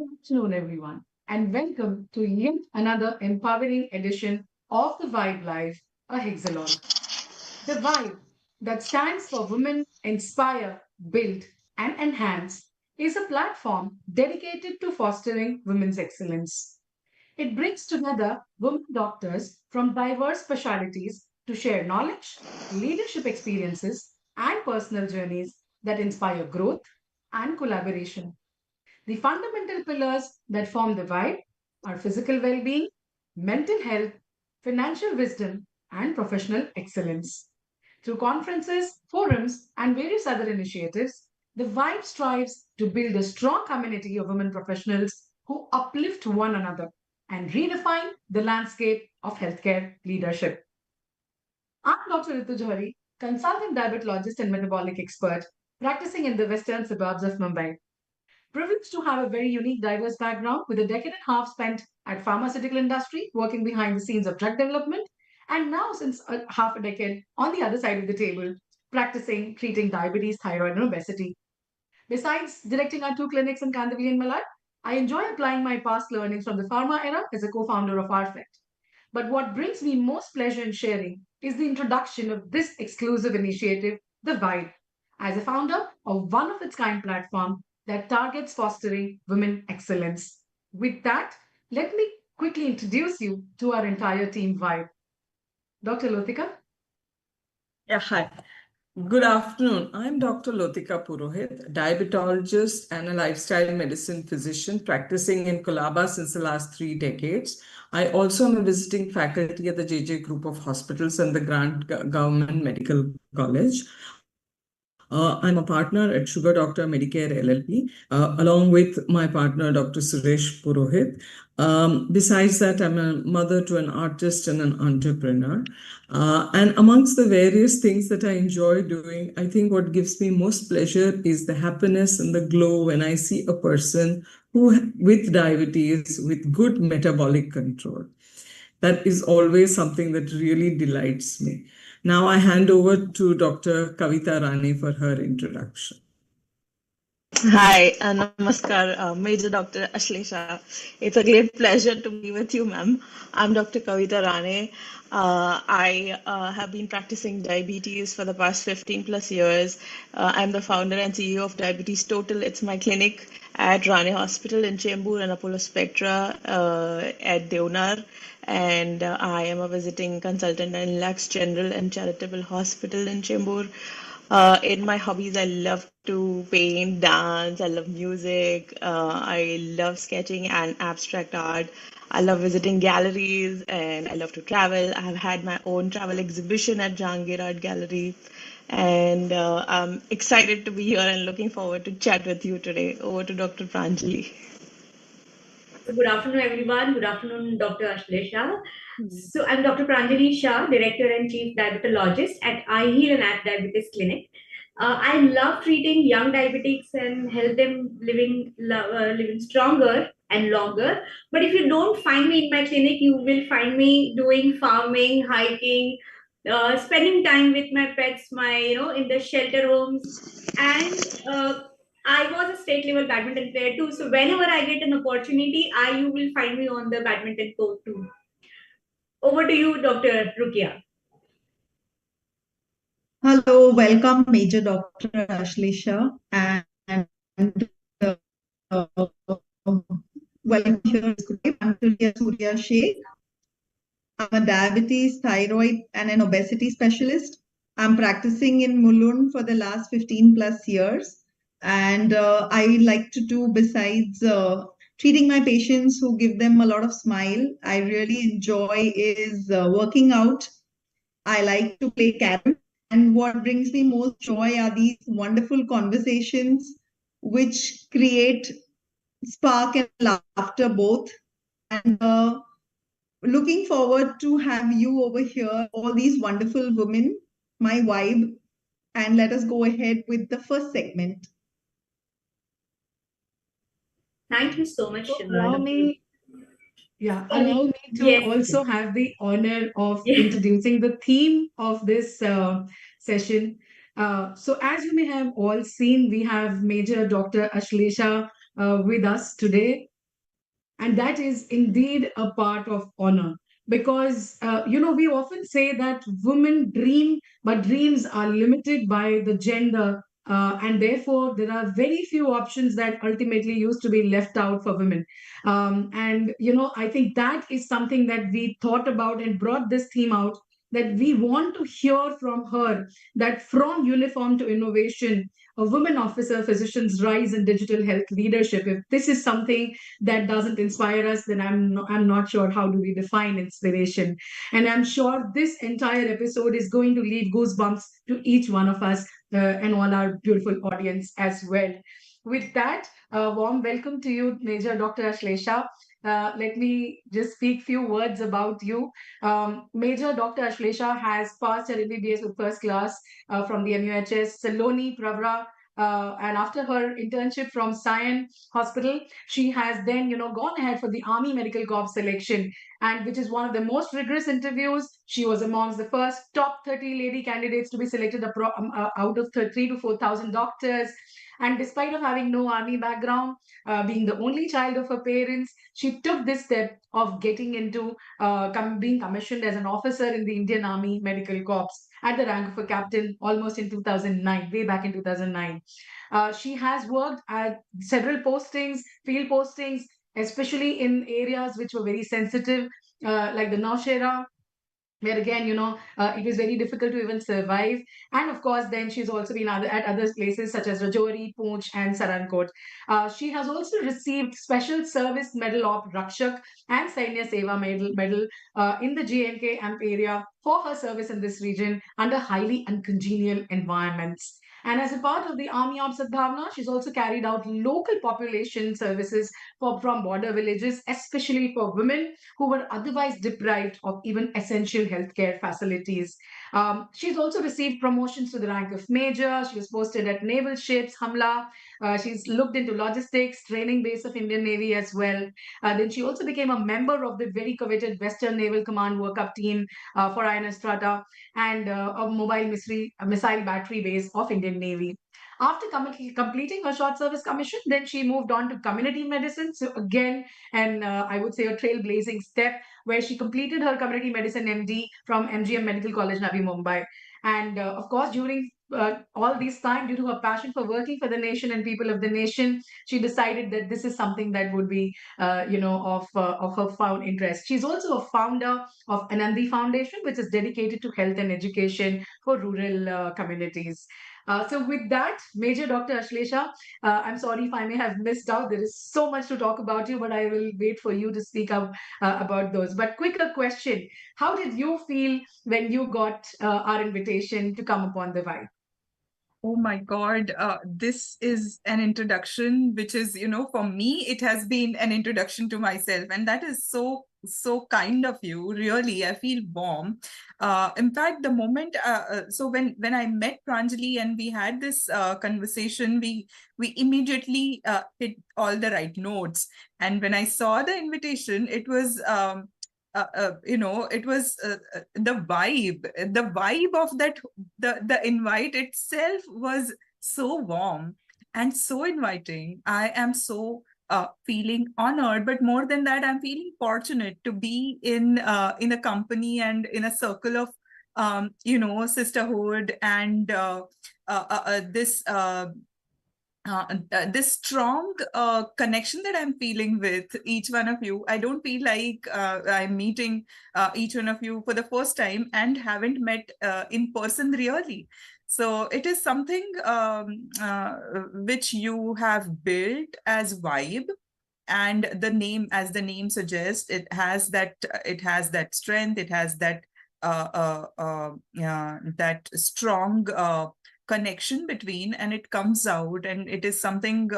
Good afternoon, everyone, and welcome to yet another empowering edition of the Vibe Live, a Hexalog. The Vibe, that stands for Women Inspire, Build, and Enhance, is a platform dedicated to fostering women's excellence. It brings together women doctors from diverse specialties to share knowledge, leadership experiences, and personal journeys that inspire growth and collaboration. The fundamental pillars that form the vibe are physical well being, mental health, financial wisdom, and professional excellence. Through conferences, forums, and various other initiatives, the Vibe strives to build a strong community of women professionals who uplift one another and redefine the landscape of healthcare leadership. I'm Dr. Ritu Johari, consultant diabetologist and metabolic expert practicing in the western suburbs of Mumbai. Privileged to have a very unique, diverse background with a decade and a half spent at pharmaceutical industry, working behind the scenes of drug development, and now since half a decade on the other side of the table, practicing treating diabetes, thyroid, and obesity. Besides directing our two clinics in Kandivali and Malad, I enjoy applying my past learnings from the pharma era as a co-founder of RFET. But what brings me most pleasure in sharing is the introduction of this exclusive initiative, The Vibe, as a founder of one of its kind platform that targets fostering women excellence. With that, let me quickly introduce you to our entire team Vibe. Dr. Lotika. Yeah, hi. Good afternoon. I'm Dr. Lotika Purohit, diabetologist and a lifestyle medicine physician practicing in Colaba since the last 3 decades. I also am a visiting faculty at the JJ Group of Hospitals and the Grant Government Medical College. I'm a partner at Sugar Doctor Medicare LLP, along with my partner, Dr. Suresh Purohit. Besides that, I'm a mother to an artist and an entrepreneur. And amongst the various things that I enjoy doing, I think what gives me most pleasure is the happiness and the glow when I see a person with diabetes, with good metabolic control. That is always something that really delights me. Now I hand over to Dr. Kavita Rane for her introduction. Hi, Namaskar, Major Dr. Ashlesha. It's a great pleasure to be with you, ma'am. I'm Dr. Kavita Rane. I have been practicing diabetes for the past 15 plus years. I'm the founder and CEO of Diabetes Total. It's my clinic at Rane Hospital in Chembur and Apollo Spectra at Deonar. And I am a visiting consultant in Lux General and Charitable Hospital in Chembur. In my hobbies, I love to paint, dance, I love music, I love sketching and abstract art. I love visiting galleries and I love to travel. I have had my own travel exhibition at Jahangir Art Gallery. And I'm excited to be here and looking forward to chat with you today. Over to Dr. Pranjali. So good afternoon, everyone. Good afternoon, Dr. Ashlesha. So I'm Dr. Pranjali Shah, Director and Chief Diabetologist at iHeal and Act Diabetes Clinic. I love treating young diabetics and help them living stronger and longer. But if you don't find me in my clinic, you will find me doing farming, hiking, spending time with my pets, in the shelter homes, and I was a state level badminton player too. So whenever I get an opportunity, you will find me on the badminton court too. Over to you, Dr. Rukia. Hello, welcome, Major Dr. Ashlesha, and uh, welcome here. I'm Tulya Surya Sheikh. I'm a diabetes, thyroid, and an obesity specialist. I'm practicing in Mulund for the last 15 plus years. And I like to do, besides treating my patients who give them a lot of smile, I really enjoy is working out. I like to play carom. And what brings me most joy are these wonderful conversations which create spark and laughter both. And looking forward to have you over here, all these wonderful women, my vibe. And let us go ahead with the first segment. Thank you so much. Allow me to also have the honor of introducing the theme of this session. So, as you may have all seen, we have Major Dr. Ashlesha with us today. And that is indeed a part of honor. Because, we often say that women dream, but dreams are limited by the gender. And therefore, there are very few options that ultimately used to be left out for women. I think that is something that we thought about and brought this theme out, that we want to hear from her that from uniform to innovation, a women officer physician's rise in digital health leadership. If this is something that doesn't inspire us, then I'm not sure how do we define inspiration. And I'm sure this entire episode is going to leave goosebumps to each one of us, and all our beautiful audience as well. With that, warm welcome to you, Major Dr. Ashlesha. Let me just speak few words about you. Major Dr. Ashlesha has passed her MBBS with first class from the MUHS Saloni Pravra. And after her internship from Sion Hospital, she has then, gone ahead for the Army Medical Corps selection, and which is one of the most rigorous interviews. She was amongst the first top 30 lady candidates to be selected out of 3 to 4,000 doctors. And despite of having no army background, being the only child of her parents, she took this step of getting into being commissioned as an officer in the Indian Army Medical Corps at the rank of a captain almost in 2009, way back in 2009. She has worked at several postings, field postings, especially in areas which were very sensitive, like the Nowshera, where again, it was very difficult to even survive. And of course, then she's also been at other places such as Rajouri, Poonch, and Sarankot. She has also received Special Service Medal of Rakshak and Sainya Seva Medal in the JNK AMP area for her service in this region under highly uncongenial environments. And as a part of the Army of Sadbhavna, she's also carried out local population services from border villages, especially for women who were otherwise deprived of even essential healthcare facilities. She's also received promotions to the rank of major. She was posted at naval ships, Hamla. She's looked into logistics, training base of Indian Navy as well. Then she also became a member of the very coveted Western Naval Command workup team for INS Strata and a missile battery base of Indian Navy. After completing her short service commission, then she moved on to community medicine. So again, and I would say a trailblazing step, where she completed her community medicine MD from MGM Medical College, Navi Mumbai. And of course, during all this time, due to her passion for working for the nation and people of the nation, she decided that this is something that would be, of her found interest. She's also a founder of Anandi Foundation, which is dedicated to health and education for rural communities. So with that, Major Dr. Ashlesha, I'm sorry if I may have missed out. There is so much to talk about you, but I will wait for you to speak up about those. But quicker question, how did you feel when you got our invitation to come upon the Vibe? Oh my God, this is an introduction, which is, for me, it has been an introduction to myself. And that is so kind of you. Really, I feel warm. In fact, the moment, so when I met Pranjali and we had this conversation, we immediately hit all the right notes. And when I saw the invitation, it was, it was the vibe of that, the invite itself was so warm and so inviting. I am so feeling honored, but more than that, I'm feeling fortunate to be in a company and in a circle of sisterhood and this this strong connection that I'm feeling with each one of you. I don't feel like I'm meeting each one of you for the first time and haven't met in person really. So it is something which you have built as Vibe, and the name, as the name suggests, it has that strength, it has that that strong connection between, and it comes out, and it is something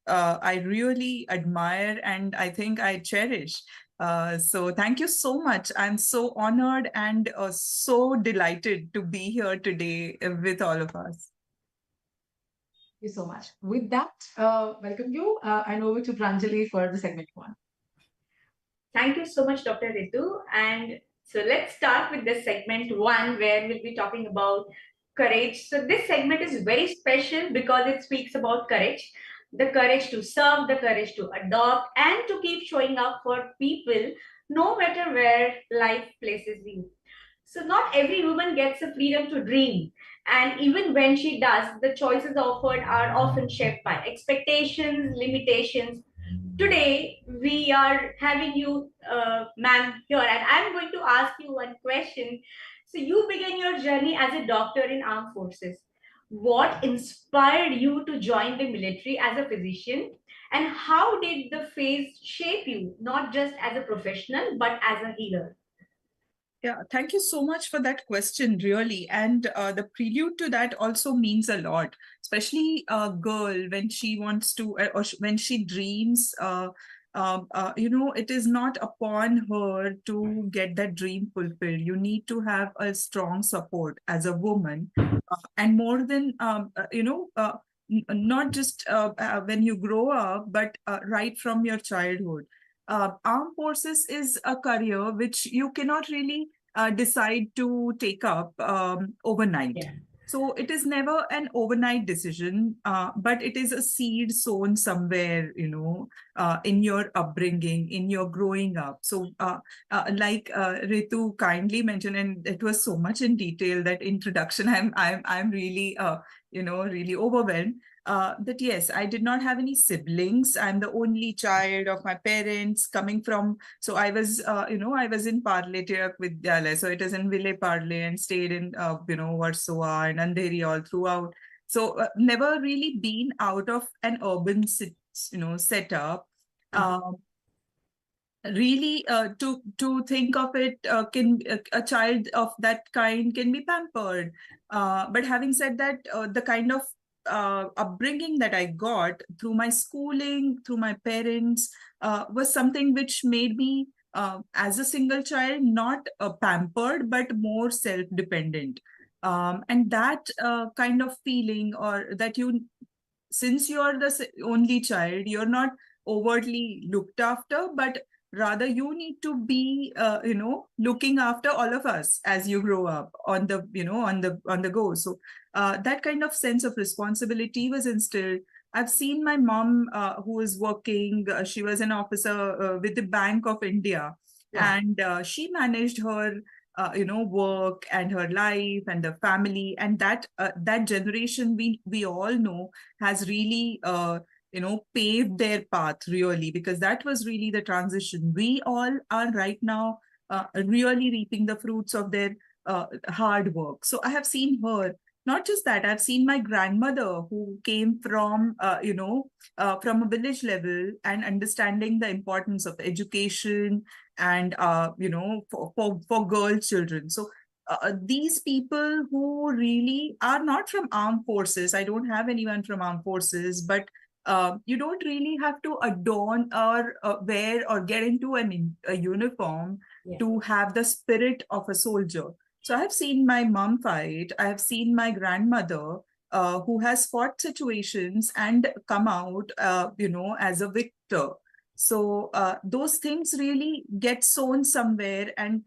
I really admire and I think I cherish. So thank you so much. I'm so honored and so delighted to be here today with all of us. Thank you so much. With that, welcome you and over to Pranjali for the segment one. Thank you so much, Dr. Ritu. And so let's start with the segment one, where we'll be talking about courage. So this segment is very special because it speaks about courage. the courage to serve, the courage to adopt, and to keep showing up for people no matter where life places you. So, not every woman gets the freedom to dream. And even when she does, the choices offered are often shaped by expectations, limitations. Today, we are having you, ma'am, here, and I'm going to ask you one question. So, you began your journey as a doctor in armed forces. What inspired you to join the military as a physician? And how did the phase shape you, not just as a professional, but as a healer? Yeah, thank you so much for that question, really. And the prelude to that also means a lot, especially a girl when she wants to, when she dreams. It is not upon her to get that dream fulfilled. You need to have a strong support as a woman, and more than not just when you grow up, but right from your childhood. Armed forces is a career which you cannot really decide to take up overnight. Yeah. So it is never an overnight decision, but it is a seed sown somewhere, in your upbringing, in your growing up. So like Ritu kindly mentioned, and it was so much in detail, that introduction, I'm really, really overwhelmed. That yes, I did not have any siblings. I'm the only child of my parents coming from. So I was, I was in Parle Tirak Vidyalaya. So it is in Ville Parle, and stayed in, Warsaw and Andheri all throughout. So never really been out of an urban, setup. Really, to think of it, can a child of that kind can be pampered. But having said that, the kind of upbringing that I got through my schooling, through my parents, was something which made me, as a single child, not pampered, but more self-dependent. And that kind of feeling, or that since you are the only child, you're not overtly looked after, but rather you need to be, looking after all of us as you grow up on the, on the go. So that kind of sense of responsibility was instilled. I've seen my mom, who is working, she was an officer with the Bank of India. Yeah. And she managed her work and her life and the family, and that generation, we all know, has really paved their path, really, because that was really the transition. We all are right now really reaping the fruits of their hard work. So I have seen her. Not just that, I've seen my grandmother, who came from, from a village level, and understanding the importance of education and, for girl children. So these people who really are not from armed forces, I don't have anyone from armed forces, but you don't really have to adorn or wear or get into a uniform, yeah, to have the spirit of a soldier. So I have seen my mom fight. I have seen my grandmother, who has fought situations and come out, as a victor. So those things really get sown somewhere. And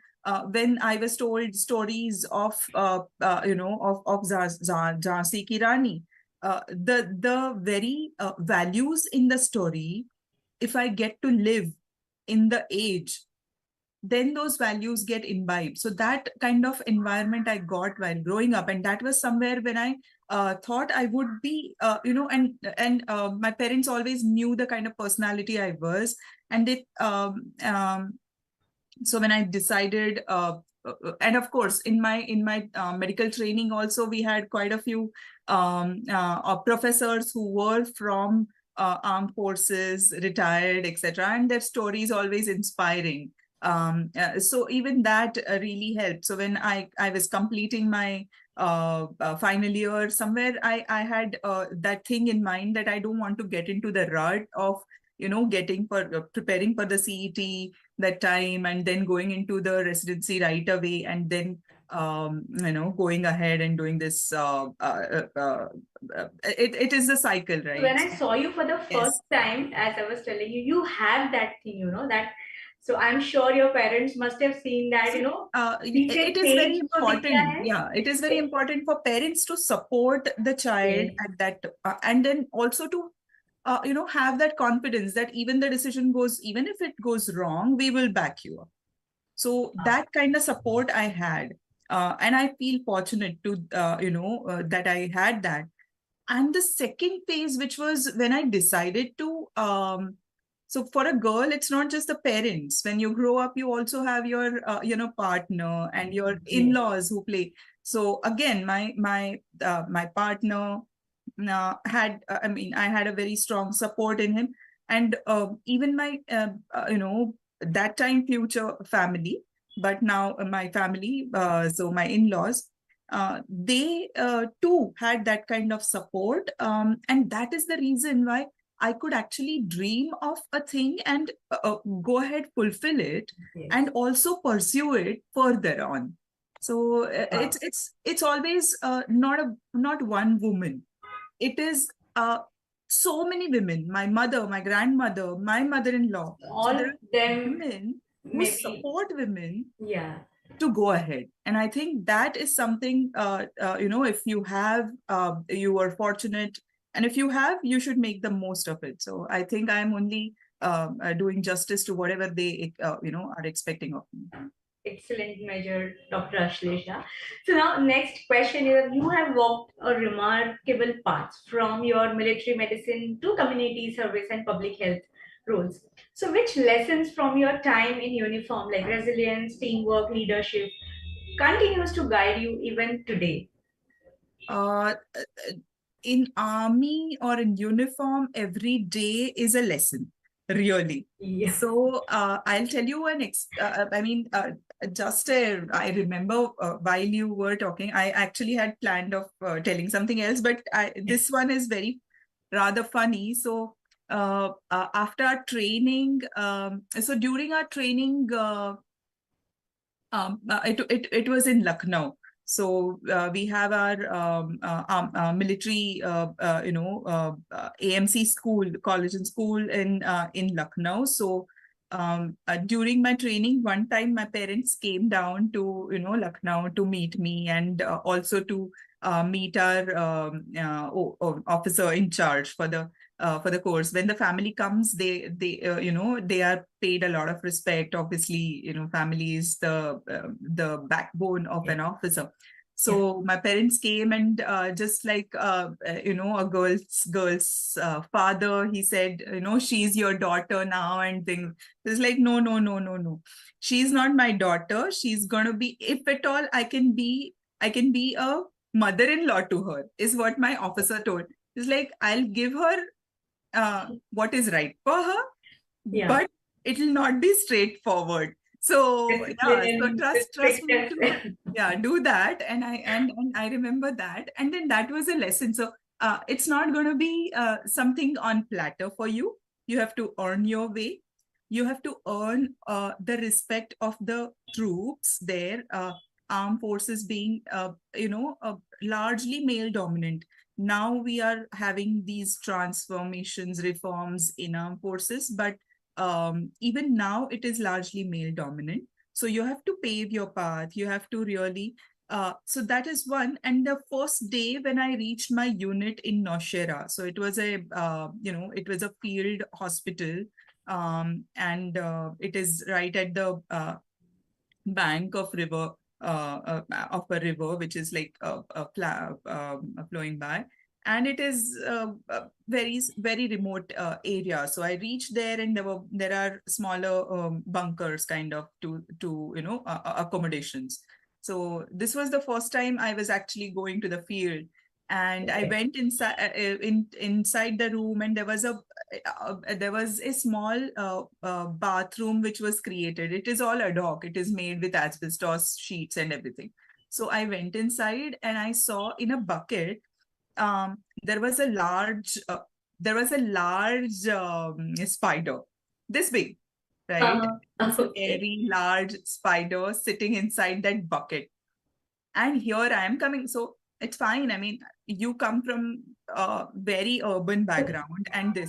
when I was told stories of, of Jhansi Ki Rani, the very values in the story, if I get to live in the age, then those values get imbibed. So that kind of environment I got while growing up, and that was somewhere when I thought I would be, and my parents always knew the kind of personality I was, and so when I decided, and of course in my medical training also, we had quite a few professors who were from armed forces, retired, etc., and their stories always inspiring. So even that really helped. So when I was completing my final year, somewhere I had that thing in mind, that I don't want to get into the rut of preparing for the CET that time, and then going into the residency right away, and then going ahead and doing this. It is the cycle, right? When I saw you for the first time, as I was telling you, you have that thing, that. So I'm sure your parents must have seen that, it is very important. Yeah, it is very important for parents to support the child at that, and then also to have that confidence that even if it goes wrong, we will back you up. So that kind of support I had. And I feel fortunate to, that I had that. And the second phase, which was when I decided to, so for a girl, it's not just the parents. When you grow up, you also have your, partner and your in-laws who play. So again, my partner had, I had a very strong support in him, and even my, that time future family, but now my family, so my in-laws, they too had that kind of support, and that is the reason why I could actually dream of a thing and go ahead, fulfill it, and also pursue it further on. So it's always not one woman. It is so many women. My mother, my grandmother, my mother-in-law. All so there are them women who maybe support women yeah. to go ahead. And I think that is something, if you have, you are fortunate, and if you have, you should make the most of it. So I think I'm only doing justice to whatever they, are expecting of me. Excellent measure, Dr. Ashlesha. So now next question is, you have walked a remarkable path from your military medicine to community service and public health roles. So which lessons from your time in uniform, like resilience, teamwork, leadership, continues to guide you even today? In army or in uniform, every day is a lesson, really. Yeah. So I'll tell you I remember while you were talking, I actually had planned of telling something else, but this one is rather funny. So after our training, so during our training, it was in Lucknow. So we have our military, AMC school, college and school in Lucknow. So during my training, one time my parents came down to Lucknow to meet me, and also to meet our officer in charge for the course. When the family comes, they are paid a lot of respect. Obviously, family is the backbone of an officer. So my parents came, and just like a girl's father, he said, she's your daughter now, and things. It's like, no. She's not my daughter. She's gonna be, if at all, I can be a mother-in-law to her, is what my officer told. It's like, I'll give her what is right for her, but it will not be straightforward. So trust me to do that. And I remember that, and then that was a lesson. So it's not going to be something on platter for you. You have to earn your way. You have to earn the respect of the troops there. Armed forces being largely male dominant. Now we are having these transformations, reforms in armed forces, but even now it is largely male dominant. So you have to pave your path. You have to really, so that is one. And the first day when I reached my unit in Nowshera, so it was a field hospital, and it is right at the bank of a river, which is like flowing by. And it is a very, very remote area. So I reached there, and there are smaller bunkers kind of to accommodations. So this was the first time I was actually going to the field. And I went inside the room, and there was a small bathroom which was created. It is all ad hoc. It is made with asbestos sheets and everything. So I went inside, and I saw in a bucket there was a large spider, this big, right? A very large spider sitting inside that bucket. And here I am coming. So it's fine. I mean, you come from a very urban background, and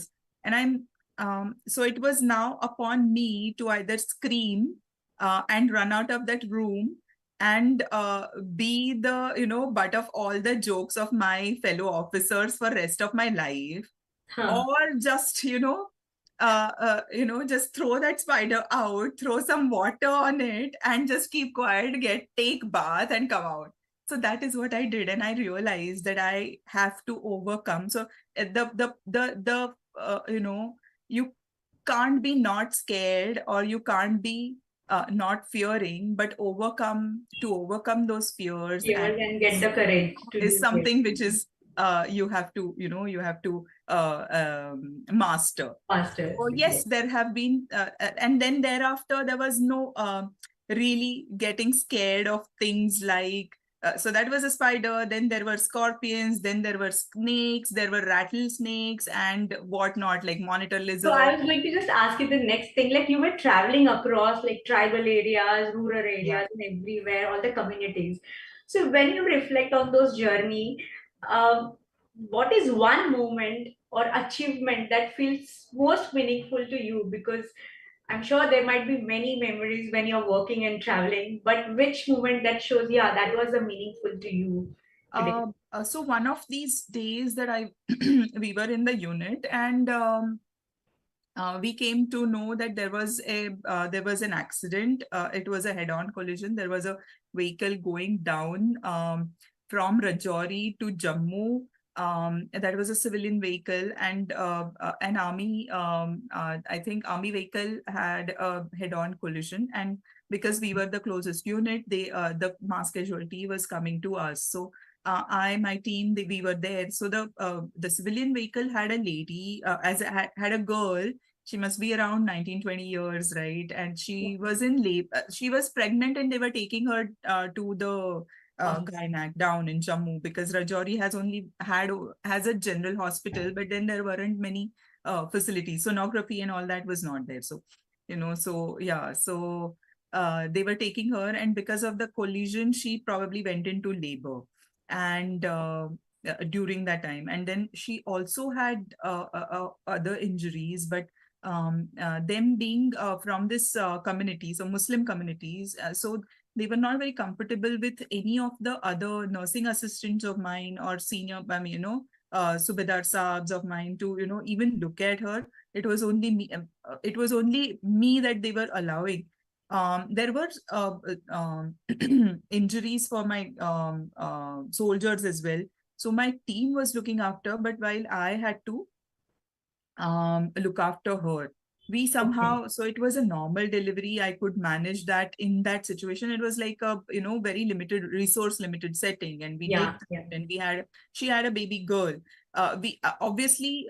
so it was now upon me to either scream and run out of that room and be the butt of all the jokes of my fellow officers for rest of my life, or just, just throw that spider out, throw some water on it, and just keep quiet, take bath, and come out. So that is what I did, and I realized that I have to overcome. So you can't be not scared, or you can't be not fearing, but to overcome those fears and get the courage to is do something it. which is you have to master. Faster. Oh yes, there have been, and then thereafter there was no really getting scared of things like. So that was a spider. Then there were scorpions. Then there were snakes. There were rattlesnakes and whatnot, like monitor lizard. So I was going to just ask you the next thing. Like, you were traveling across like tribal areas, rural areas, and everywhere, all the communities. So when you reflect on those journey, what is one moment or achievement that feels most meaningful to you? Because I'm sure there might be many memories when you're working and traveling, but which moment that shows, yeah, that was a meaningful to you today? So one of these days that we were in the unit, and we came to know that there was an accident. It was a head-on collision. There was a vehicle going down from Rajouri to Jammu. That was a civilian vehicle, and an army, I think army vehicle had a head-on collision. And because we were the closest unit, the mass casualty was coming to us. So my team, we were there. So the civilian vehicle had a lady, had a girl. She must be around 19, 20 years, right? And she was in labor. She was pregnant, and they were taking her to the gynac down in Jammu, because Rajouri has a general hospital, but then there weren't many facilities. Sonography and all that was not there. So, so they were taking her, and because of the collision, she probably went into labor. And during that time, and then she also had other injuries, but them being from this community, so Muslim communities, so they were not very comfortable with any of the other nursing assistants of mine or senior, Subedar Saabs of mine to, even look at her. It was only me. It was only me that they were allowing. There were injuries for my soldiers as well. So my team was looking after, but while I had to look after her, we somehow, so it was a normal delivery. I could manage that in that situation. It was like a, very limited, resource limited setting. And we did, and she had a baby girl. We obviously,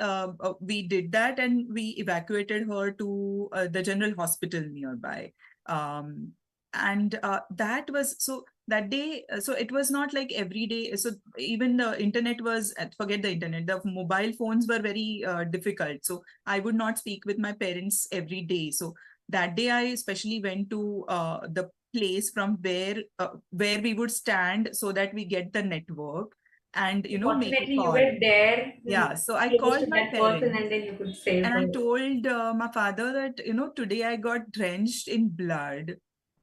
we did that, and we evacuated her to the general hospital nearby. And that was, so that day, so it was not like every day. So even the internet was, forget the internet, the mobile phones were very difficult. So I would not speak with my parents every day. So that day I especially went to the place from where we would stand, so that we get the network and, make a call. You were there. Yeah, so I called my parents, and then you could save and her. I told my father that, today I got drenched in blood.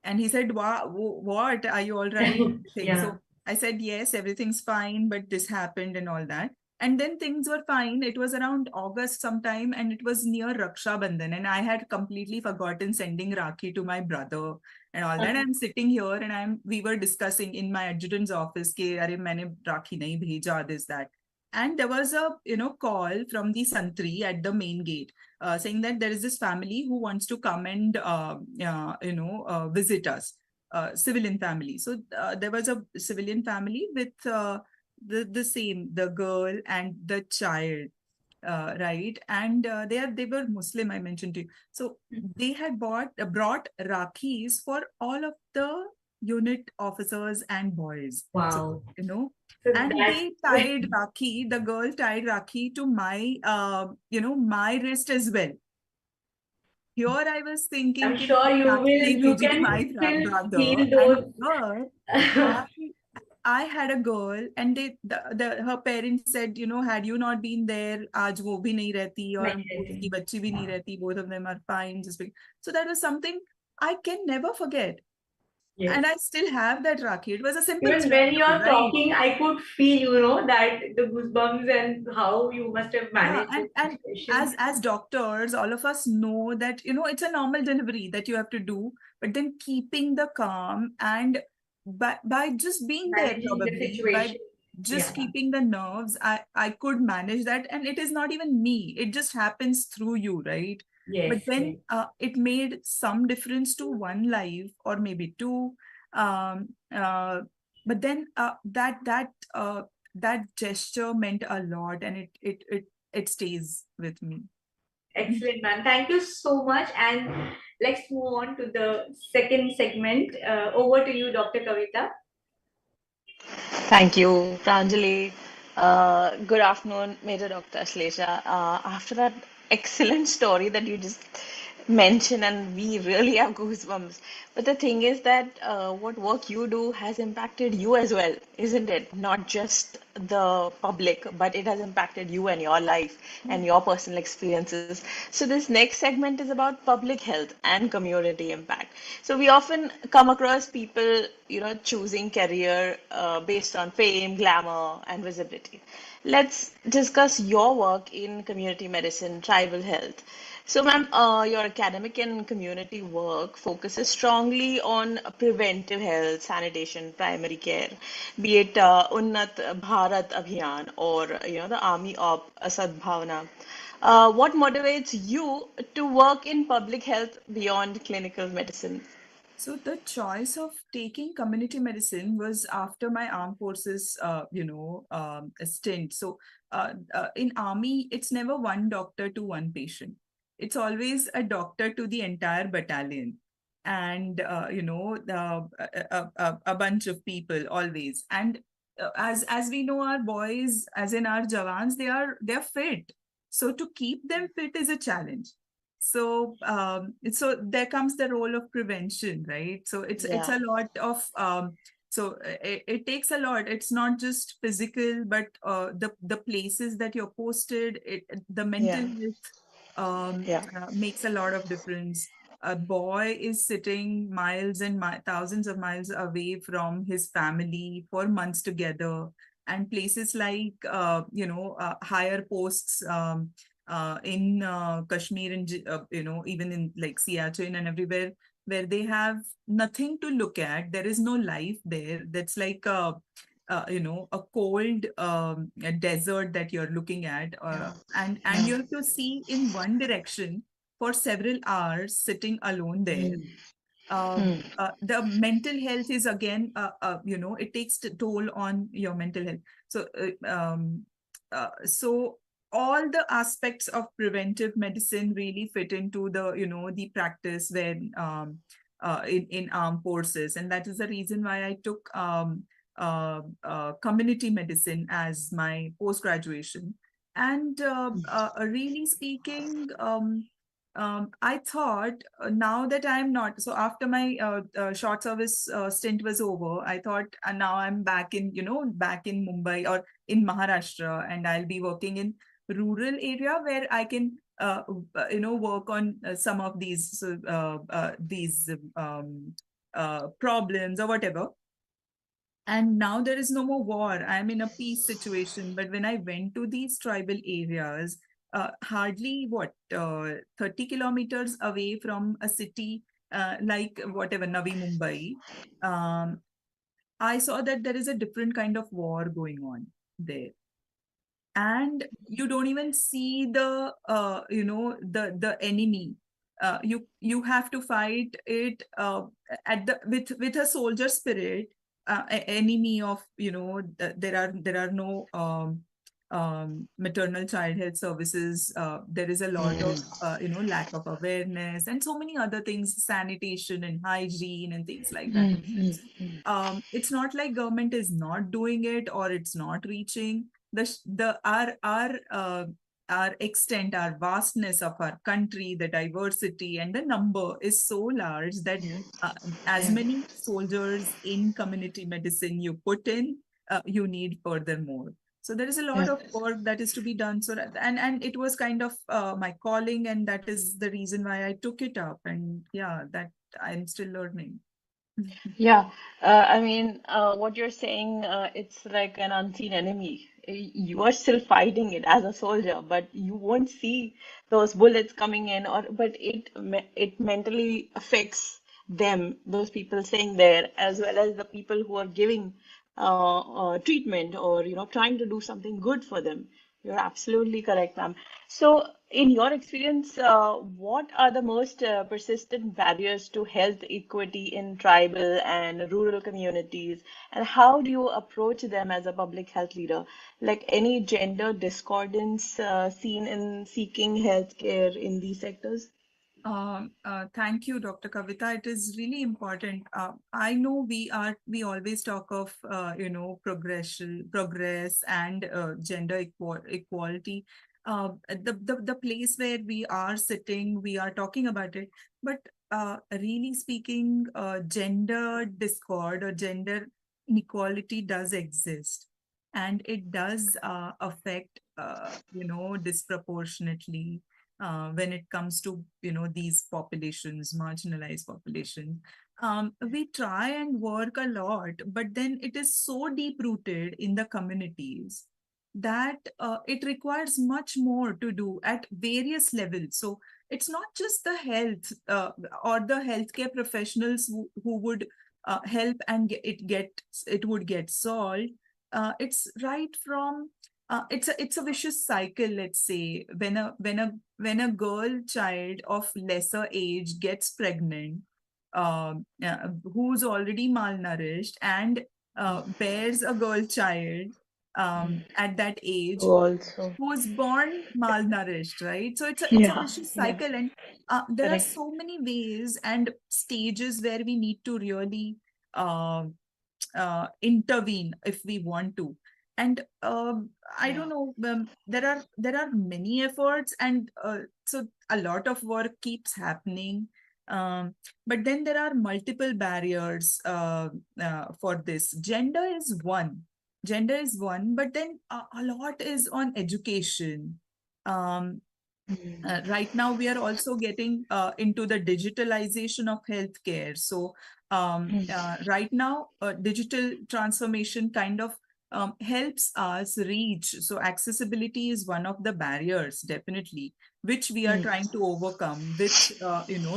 And he said, what? Are you all right? So I said, yes, everything's fine, but this happened and all that. And then things were fine. It was around August sometime, and it was near Raksha Bandhan. And I had completely forgotten sending Rakhi to my brother and all that. I'm sitting here, and we were discussing in my adjutant's office, ke, "Arey, maine Rakhi nahi bheja, this, that." And there was a, call from the Santri at the main gate, saying that there is this family who wants to come and, visit us, civilian family. So there was a civilian family with the girl and the child, right? And they were Muslim, I mentioned to you. So they had brought Rakhis for all of the unit officers and boys. Wow. So, and they tied Rakhi, the girl tied Rakhi to my, my wrist as well. Here I was thinking, I'm sure you can my still brother. feel those. And I had a girl, and her parents said, had you not been there, aaj wo bhi nahi rehti, aur uski bachchi bhi nahi rehti, both of them are fine. So that was something I can never forget. Yes. And I still have that, Rakhi. It was a simple Even check, when you're right? talking, I could feel, that the goosebumps and how you must have Yeah, managed this and situation. as doctors, all of us know that, it's a normal delivery that you have to do, but then keeping the calm and by just being there, Managing the probably by situation. just Yeah. keeping the nerves, I could manage that. And it is not even me, it just happens through you, right? But Yes. Yes. then it made some difference to one life or maybe two. Um, but then that gesture meant a lot, and it stays with me. Excellent, man. Thank you so much. And let's move on to the second segment. Over to you, Dr. Kavita. Thank you, Pranjali. Good afternoon, Major Dr. Ashlesha. After that excellent story that you just mentioned, and we really have goosebumps. But the thing is that what work you do has impacted you as well, isn't it? Not just the public, but it has impacted you and your life and your personal experiences. So this next segment is about public health and community impact. So we often come across people, choosing career based on fame, glamour, and visibility. Let's discuss your work in community medicine, tribal health. So, ma'am, your academic and community work focuses strongly on preventive health, sanitation, primary care, be it Unnat Bharat Abhiyan or the Army of Sadbhavana. What motivates you to work in public health beyond clinical medicine? So the choice of taking community medicine was after my armed forces, stint. So in army, it's never one doctor to one patient. It's always a doctor to the entire battalion, and a bunch of people always. And as we know, our boys, as in our jawans, they're fit. So to keep them fit is a challenge. So there comes the role of prevention, right? So it's Yeah, a lot of it takes a lot. It's not just physical, but the places that you're posted, the mental yeah, health yeah. makes a lot of difference. A boy is sitting miles and thousands of miles away from his family for months together, and places like higher posts in Kashmir and even in like Siachen and everywhere, where they have nothing to look at. There is no life there. That's like a cold a desert that you're looking at, Yeah. and you have to see in one direction for several hours, sitting alone there. Hmm. The mental health is again, it takes a toll on your mental health. So all the aspects of preventive medicine really fit into the practice when in armed forces, and that is the reason why I took community medicine as my post graduation. And really speaking, I thought now that I'm not, so after my short service stint was over, I thought now I'm back back in Mumbai or in Maharashtra, and I'll be working in rural area where I can, work on some of these problems or whatever. And now there is no more war. I'm in a peace situation. But when I went to these tribal areas, hardly 30 kilometers away from a city like whatever, Navi Mumbai, I saw that there is a different kind of war going on there. And you don't even see the enemy. You have to fight it at the with a soldier spirit. Enemy of there are no maternal child health services. There is a lot of lack of awareness and so many other things, sanitation and hygiene and things like that. It's not like government is not doing it or it's not reaching our extent, our vastness of our country, the diversity and the number is so large that as Yeah. many soldiers in community medicine you put in, you need furthermore. So there is a lot Yeah. of work that is to be done. So and it was kind of my calling, and that is the reason why I took it up. And yeah, that I'm still learning. Yeah, I mean, what you're saying, it's like an unseen enemy. You are still fighting it as a soldier, but you won't see those bullets coming in, or but it mentally affects them, those people staying there, as well as the people who are giving treatment or trying to do something good for them. You're absolutely correct, ma'am. So, in your experience, what are the most persistent barriers to health equity in tribal and rural communities, and how do you approach them as a public health leader? Like any gender discordance seen in seeking healthcare in these sectors? Thank you, Dr. Kavita. It is really important. I know we always talk of progress and gender equality. The place where we are sitting, we are talking about it, but really speaking, gender discord or gender inequality does exist, and it does affect disproportionately when it comes to these populations, marginalized population. We try and work a lot, but then it is so deep rooted in the communities that it requires much more to do at various levels. So it's not just the health or the healthcare professionals who would help and it would get solved. It's right from it's a vicious cycle. Let's say when a girl child of lesser age gets pregnant, who's already malnourished and bears a girl child at that age, Also, who was born malnourished, right? So it's a yeah, vicious yeah, cycle, and there are correct. so many ways and stages where we need to really uh, intervene if we want to. And I Yeah. don't know, there are many efforts, and so a lot of work keeps happening. But then there are multiple barriers for this. Gender is one, but then a lot is on education. Um, Mm, right now, we are also getting into the digitalization of healthcare. So, right now, digital transformation kind of helps us reach. So, accessibility is one of the barriers, definitely, which we are mm, trying to overcome with,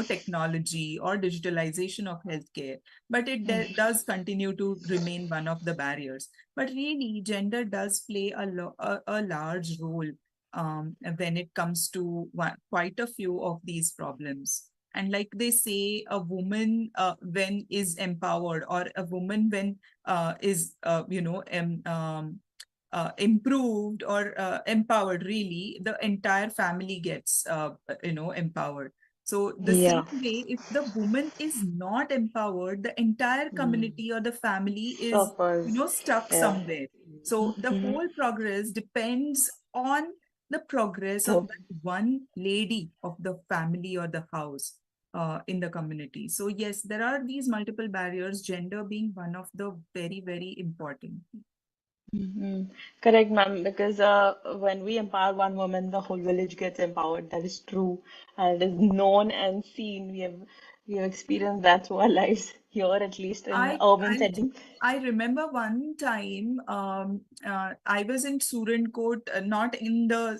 technology or digitalization of healthcare. But it does continue to remain one of the barriers. But really, gender does play a large role when it comes to quite a few of these problems. And like they say, a woman when is empowered, or a woman when is improved or empowered, really the entire family gets empowered. So the same yeah. way, if the woman is not empowered, the entire Mm, community or the family is suffers. stuck Yeah. somewhere. So the Mhm. whole progress depends on the progress of So, that one lady of the family or the house in the community. So yes, there are these multiple barriers, gender being one of the very, very important. mhm. Correct, ma'am, because when we empower one woman, the whole village gets empowered. That is true, and it is known and seen. We have experienced that through our lives here, at least in I urban I settings. I remember one time I was in Surancoat, not in the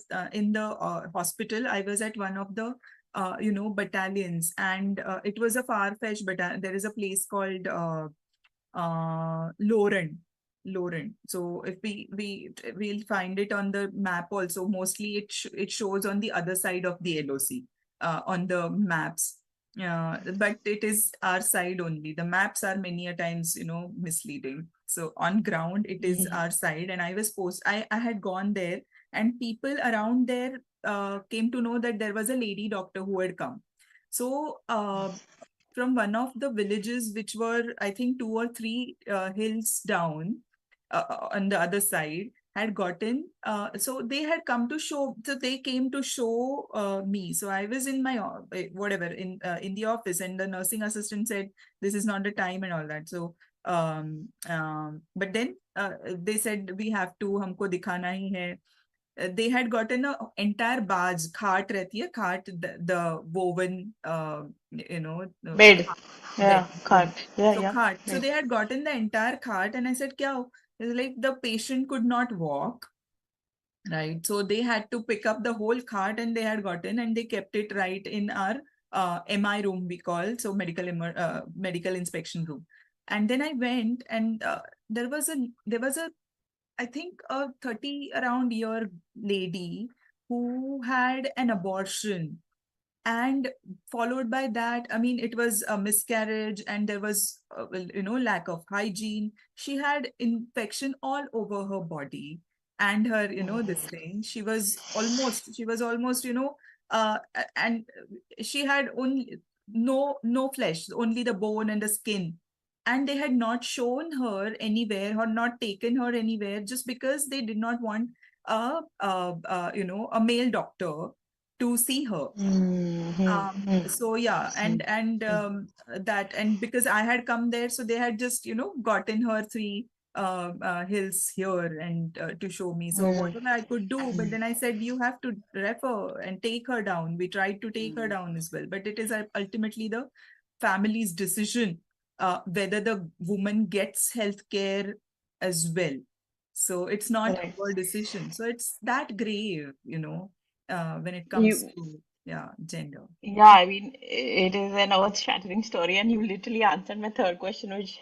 hospital. I was at one of the battalions, and it was a far-fetched battalion. There is a place called Lauren. Lauren. So if we'll find it on the map also. Mostly it shows on the other side of the LOC on the maps. But it is our side only. The maps are many a times misleading. So on ground it is Mhm. our side, and I had gone there, and people around there came to know that there was a lady doctor who had come. So from one of the villages, which were, I think, 2 or 3 hills down on the other side, had gotten. So they had come to show. So they came to show me. So I was in my whatever in the office, and the nursing assistant said, "This is not the time," and all that. So but then they said, "We have to. हमको दिखाना ही है." they had gotten an entire barge, khart rehti hai, khart, the woven, Bed. Yeah, bed. cart. Yeah, So yeah. khart. So Right. they had gotten the entire khart, and I said, "Kya?" It's like the patient could not walk, right? So they had to pick up the whole cart, and they had gotten, and they kept it right in our MI room, we call, so medical inspection room. And then I went, and there was a I think a 30 around year lady who had an abortion, and followed by that, I mean, it was a miscarriage, and there was lack of hygiene. She had infection all over her body, and her, this thing, she was almost, and she had only no flesh, only the bone and the skin. And they had not shown her anywhere or not taken her anywhere, just because they did not want a male doctor to see her. So yeah, and because I had come there, so they had just, gotten her 3 hills here, and to show me. So whatever I could do, but then I said, you have to refer and take her down. We tried to take her down as well, but it is ultimately the family's decision whether the woman gets health care as well. So it's not Right. our decision. So it's that grave, when it comes You, to gender. yeah, I mean, it is an earth-shattering story, and you literally answered my third question, which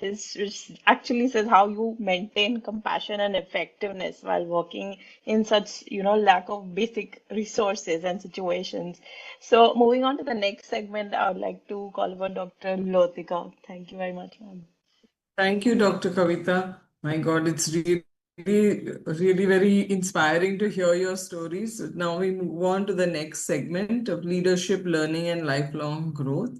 actually says how you maintain compassion and effectiveness while working in such, lack of basic resources and situations. So, moving on to the next segment, I would like to call upon Dr. Lotika. Thank you very much, ma'am. Thank you, Dr. Kavita. My God, it's really, really very inspiring to hear your stories. Now we move on to the next segment of leadership, learning, and lifelong growth.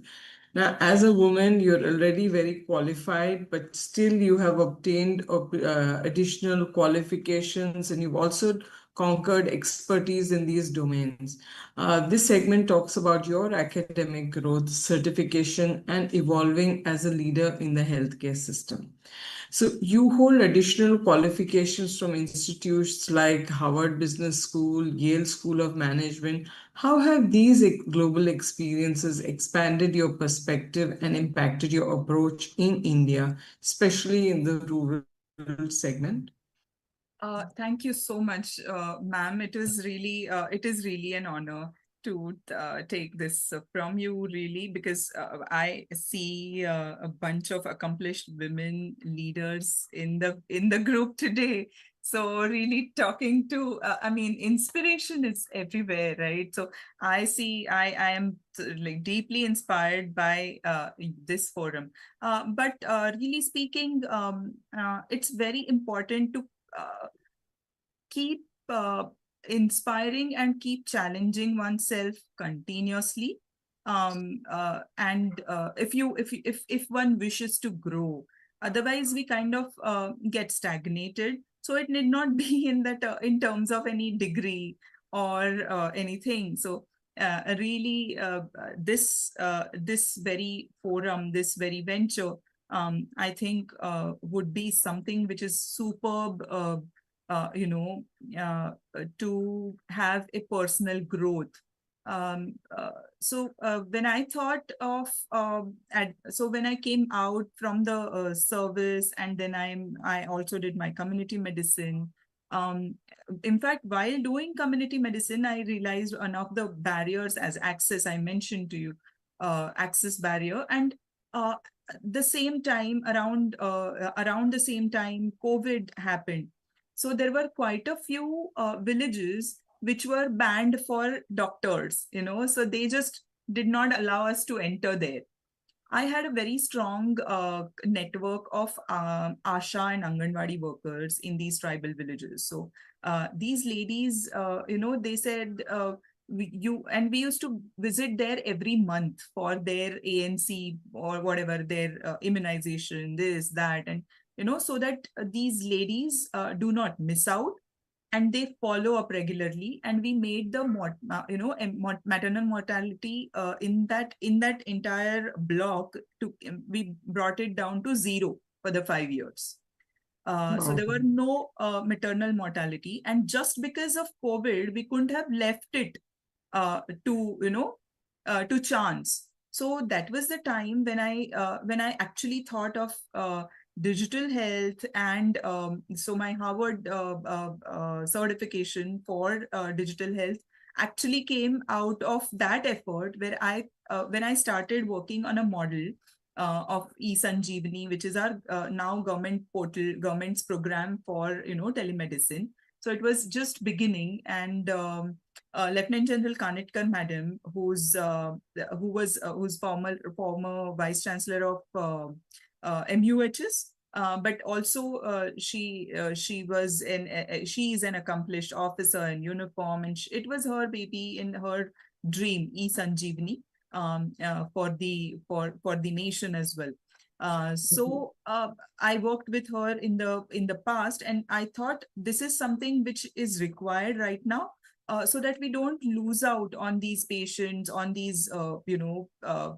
Now, as a woman, you're already very qualified, but still you have obtained additional qualifications, and you've also conquered expertise in these domains. This segment talks about your academic growth, certification, and evolving as a leader in the healthcare system. So you hold additional qualifications from institutes like Harvard Business School, Yale School of Management. How have these global experiences expanded your perspective and impacted your approach in India, especially in the rural segment? Thank you so much, ma'am. It is really an honor to take this from you, really, because I see a bunch of accomplished women leaders in the group today. So really talking to, I mean, inspiration is everywhere, right? So I am like deeply inspired by this forum. But really speaking, it's very important to keep inspiring and keep challenging oneself continuously. And if one wishes to grow, otherwise we kind of get stagnated. So it need not be in that in terms of any degree or anything. So really, this very forum, this very venture, I think would be something which is superb. Uh, you know, to have a personal growth. So when I thought of, so when I came out from the service, and then I also did my community medicine. Um, in fact, while doing community medicine, I realized one of the barriers as access, I mentioned to you, access barrier. And the same time, around the same time, COVID happened. So there were quite a few villages which were banned for doctors, so they just did not allow us to enter there. I had a very strong network of Asha and Anganwadi workers in these tribal villages. So these ladies, they said, we used to visit there every month for their ANC or whatever, their immunization, this, that, and so that these ladies do not miss out, and they follow up regularly. And we made the maternal mortality in that entire block, we brought it down to 0 for the 5 years. So there were no maternal mortality, and just because of COVID, we couldn't have left it to chance. So that was the time when I actually thought of digital health, and so my Harvard certification for digital health actually came out of that effort, where when I started working on a model of eSanjeevani, which is our now government portal, government's program for telemedicine. So it was just beginning, and Lieutenant General Kanetkar Madam, who's former Vice Chancellor of MUHS, but also she is an accomplished officer in uniform, and it was her baby in her dream, eSanjeevani, for the nation as well. So I worked with her in the past, and I thought this is something which is required right now, so that we don't lose out on these patients, on these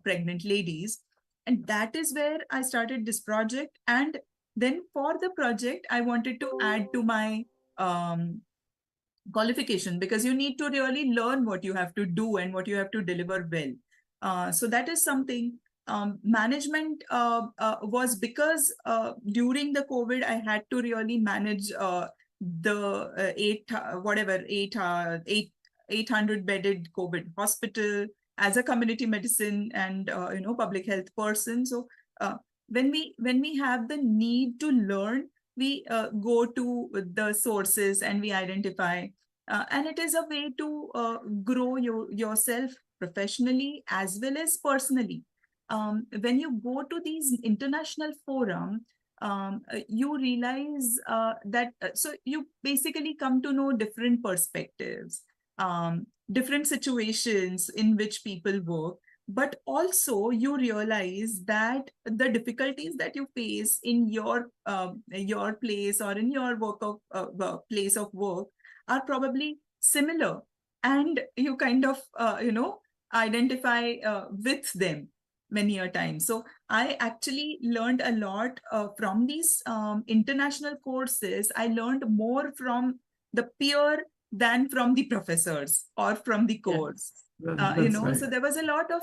pregnant ladies. And that is where I started this project. And then for the project, I wanted to add to my qualification, because you need to really learn what you have to do and what you have to deliver well. So that is something. Management was because during the COVID, I had to really manage the 800 bedded COVID hospital as a community medicine and public health person. So when we have the need to learn, we go to the sources and we identify, and it is a way to grow yourself professionally as well as personally. When you go to these international forums, you realize that so you basically come to know different perspectives, different situations in which people work, but also you realize that the difficulties that you face in your place or in your place of work are probably similar, and you kind of identify with them many a time. So I actually learned a lot from these international courses. I learned more from the peer than from the professors or from the course. That's right. So there was a lot of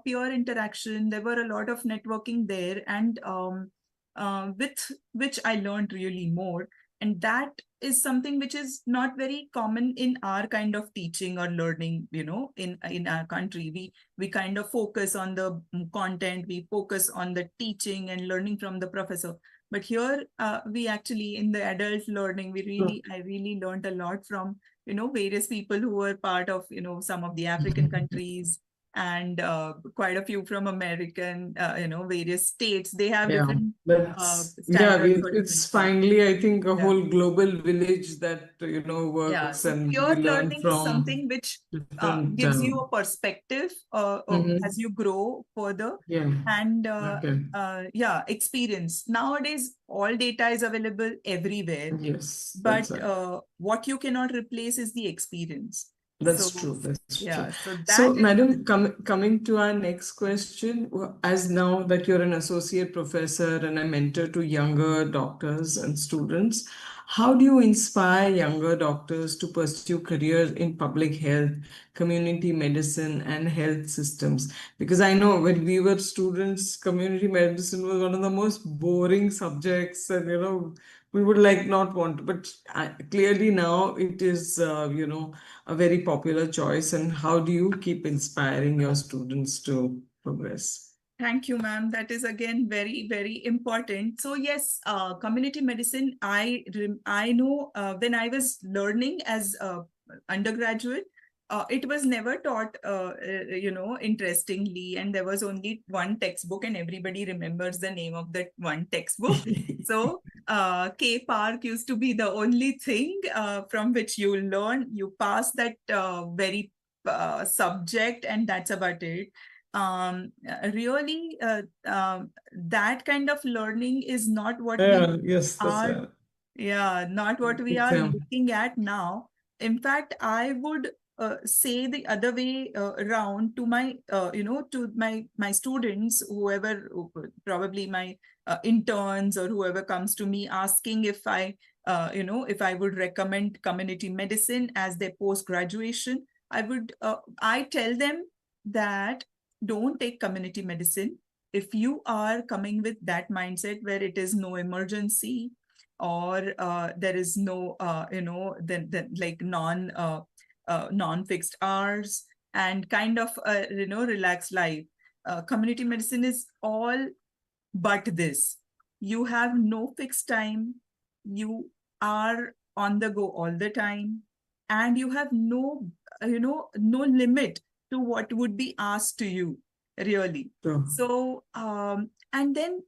peer interaction. There were a lot of networking there, and with which I learned really more. And that is something which is not very common in our kind of teaching or learning, in our country. We kind of focus on the content, we focus on the teaching and learning from the professor. But here, we actually, in the adult learning, I really learned a lot from, various people who were part of, some of the African countries, and quite a few from American, various states. They have different standards. It's finally, I think, a whole global village that works, so and pure we learn learning from is something which gives you a perspective as you grow further, and experience. Nowadays, all data is available everywhere. Yes, but that's right. What you cannot replace is the experience. That's true. That's true. So madam, coming to our next question, as now that you're an associate professor and a mentor to younger doctors and students, how do you inspire younger doctors to pursue careers in public health, community medicine, and health systems? Because I know when we were students, community medicine was one of the most boring subjects, and we would not want to, but clearly now it is, a very popular choice. And how do you keep inspiring your students to progress? Thank you, ma'am. That is again very, very important. So yes, community medicine, I know when I was learning as undergraduate, it was never taught, interestingly, and there was only one textbook, and everybody remembers the name of that one textbook. So K Park used to be the only thing from which you learn. You pass that very subject, and that's about it. Really, that kind of learning is not what not what we are looking at now. In fact, I would say the other way around to my, to my students, whoever, probably my interns or whoever comes to me asking if I, if I would recommend community medicine as their post-graduation, I tell them that don't take community medicine. If you are coming with that mindset where it is no emergency, or there is no, then like non-fixed hours and kind of relaxed life. Community medicine is all but this. You have no fixed time, you are on the go all the time, and you have no, no limit to what would be asked to you, really. Sure. So and then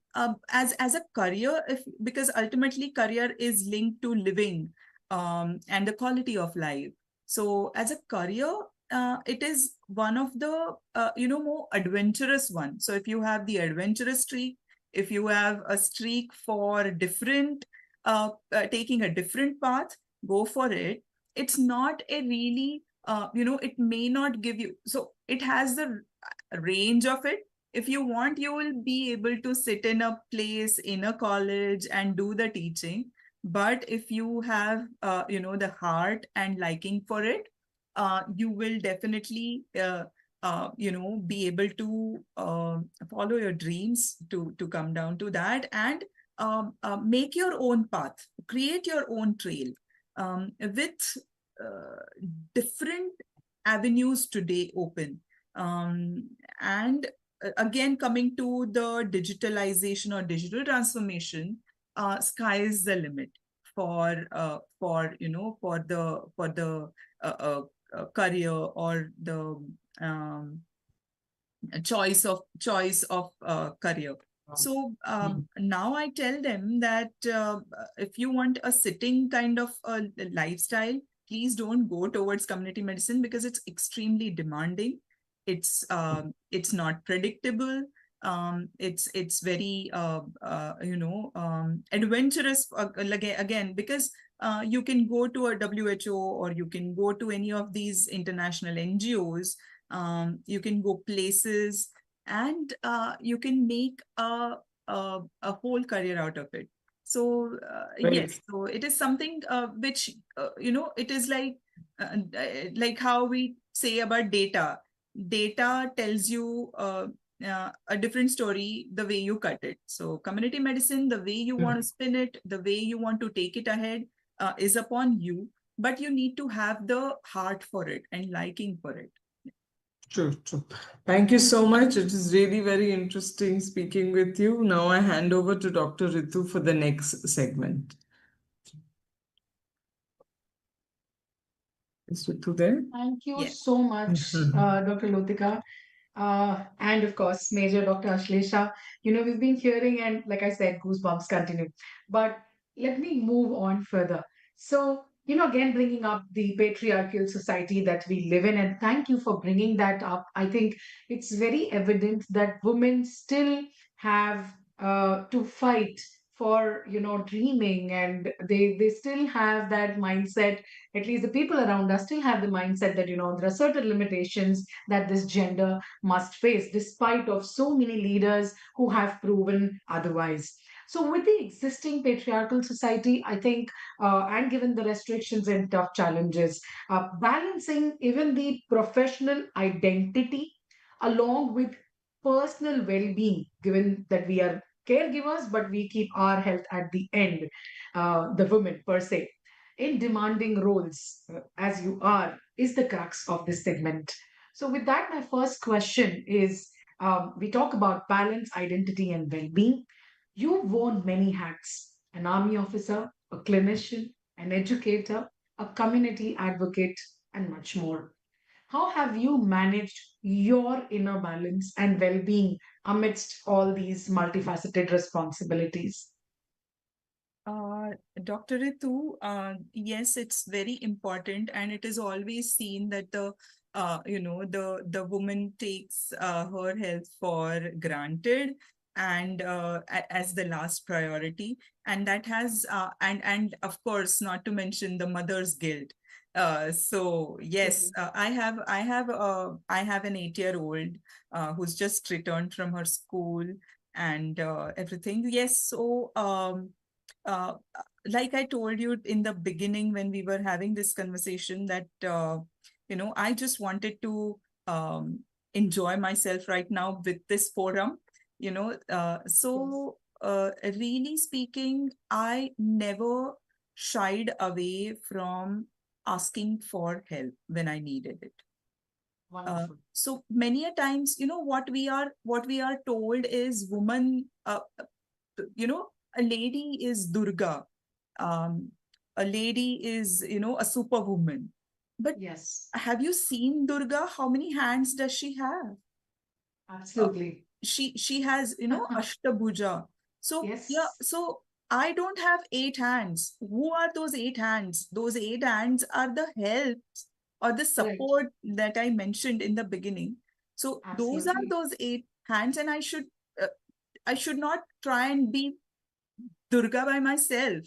as a career, because ultimately career is linked to living and the quality of life. So as a career, it is one of the more adventurous one. So if you have the adventurous streak, if you have a streak for different taking a different path, go for it. It's not a really it may not give you, so it has the range of it. If you want, you will be able to sit in a place in a college and do the teaching. But if you have the heart and liking for it, you will definitely be able to follow your dreams, to come down to that, and make your own path, create your own trail with different avenues today open. And again, coming to the digitalization or digital transformation, sky is the limit for the career or the choice of career. So now I tell them that if you want a sitting kind of a lifestyle, please don't go towards community medicine, because it's extremely demanding. It's not predictable. It's very adventurous again, because you can go to a WHO, or you can go to any of these international NGOs. You can go places, and you can make a whole career out of it. So Right. yes, so it is something which it is like how we say about data. Data tells you a different story the way you cut it. So community medicine, the way you want to spin it, the way you want to take it ahead is upon you, but you need to have the heart for it and liking for it. True. Thank you so much. It is really very interesting speaking with you. Now I hand over to Dr. Ritu for the next segment. Is Ritu there? Thank you Yes. so much, Dr. Lotika. And of course, Major Dr. Ashlesha. We've been hearing, and like I said, goosebumps continue. But let me move on further. So, again, bringing up the patriarchal society that we live in, and thank you for bringing that up. I think it's very evident that women still have to fight for, dreaming, and they still have that mindset. At least the people around us still have the mindset that, there are certain limitations that this gender must face, despite of so many leaders who have proven otherwise. So with the existing patriarchal society, I think, and given the restrictions and tough challenges, balancing even the professional identity along with personal well-being, given that we are caregivers, but we keep our health at the end, the women per se, in demanding roles, as you are, is the crux of this segment. So, with that, my first question is, we talk about balance, identity, and well being. You've worn many hats: an army officer, a clinician, an educator, a community advocate, and much more. How have you managed your inner balance and well being amidst all these multifaceted responsibilities? Dr. Ritu, yes, it's very important, and it is always seen that the woman takes her health for granted, and as the last priority, and that has and of course, not to mention the mother's guilt. So yes, I have an 8-year-old who's just returned from her school and everything. Yes, so uh, like I told you in the beginning when we were having this conversation that I just wanted to enjoy myself right now with this forum. Really speaking, I never shied away from asking for help when I needed it. Wonderful. So many a times, what we are told is woman, a lady is Durga. A lady is, a superwoman. But Yes, have you seen Durga? How many hands does she have? absolutely. She has, Ashtabhuja. So yeah, Yes, so I don't have 8 hands. Who are those 8 hands? Those 8 hands are the helps or the right. support that I mentioned in the beginning. So those are Absolutely. those 8 hands, and I should not try and be Durga by myself.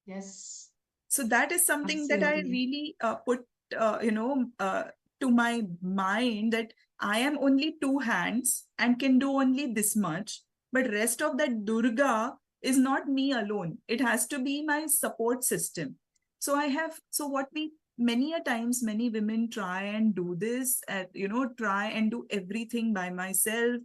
Yes, So that is something that I absolutely. really put, to my mind, that I am only 2 hands and can do only this much. But rest of that Durga is not me alone. It has to be my support system. So what we, many a times, many women try and do this, try and do everything by myself,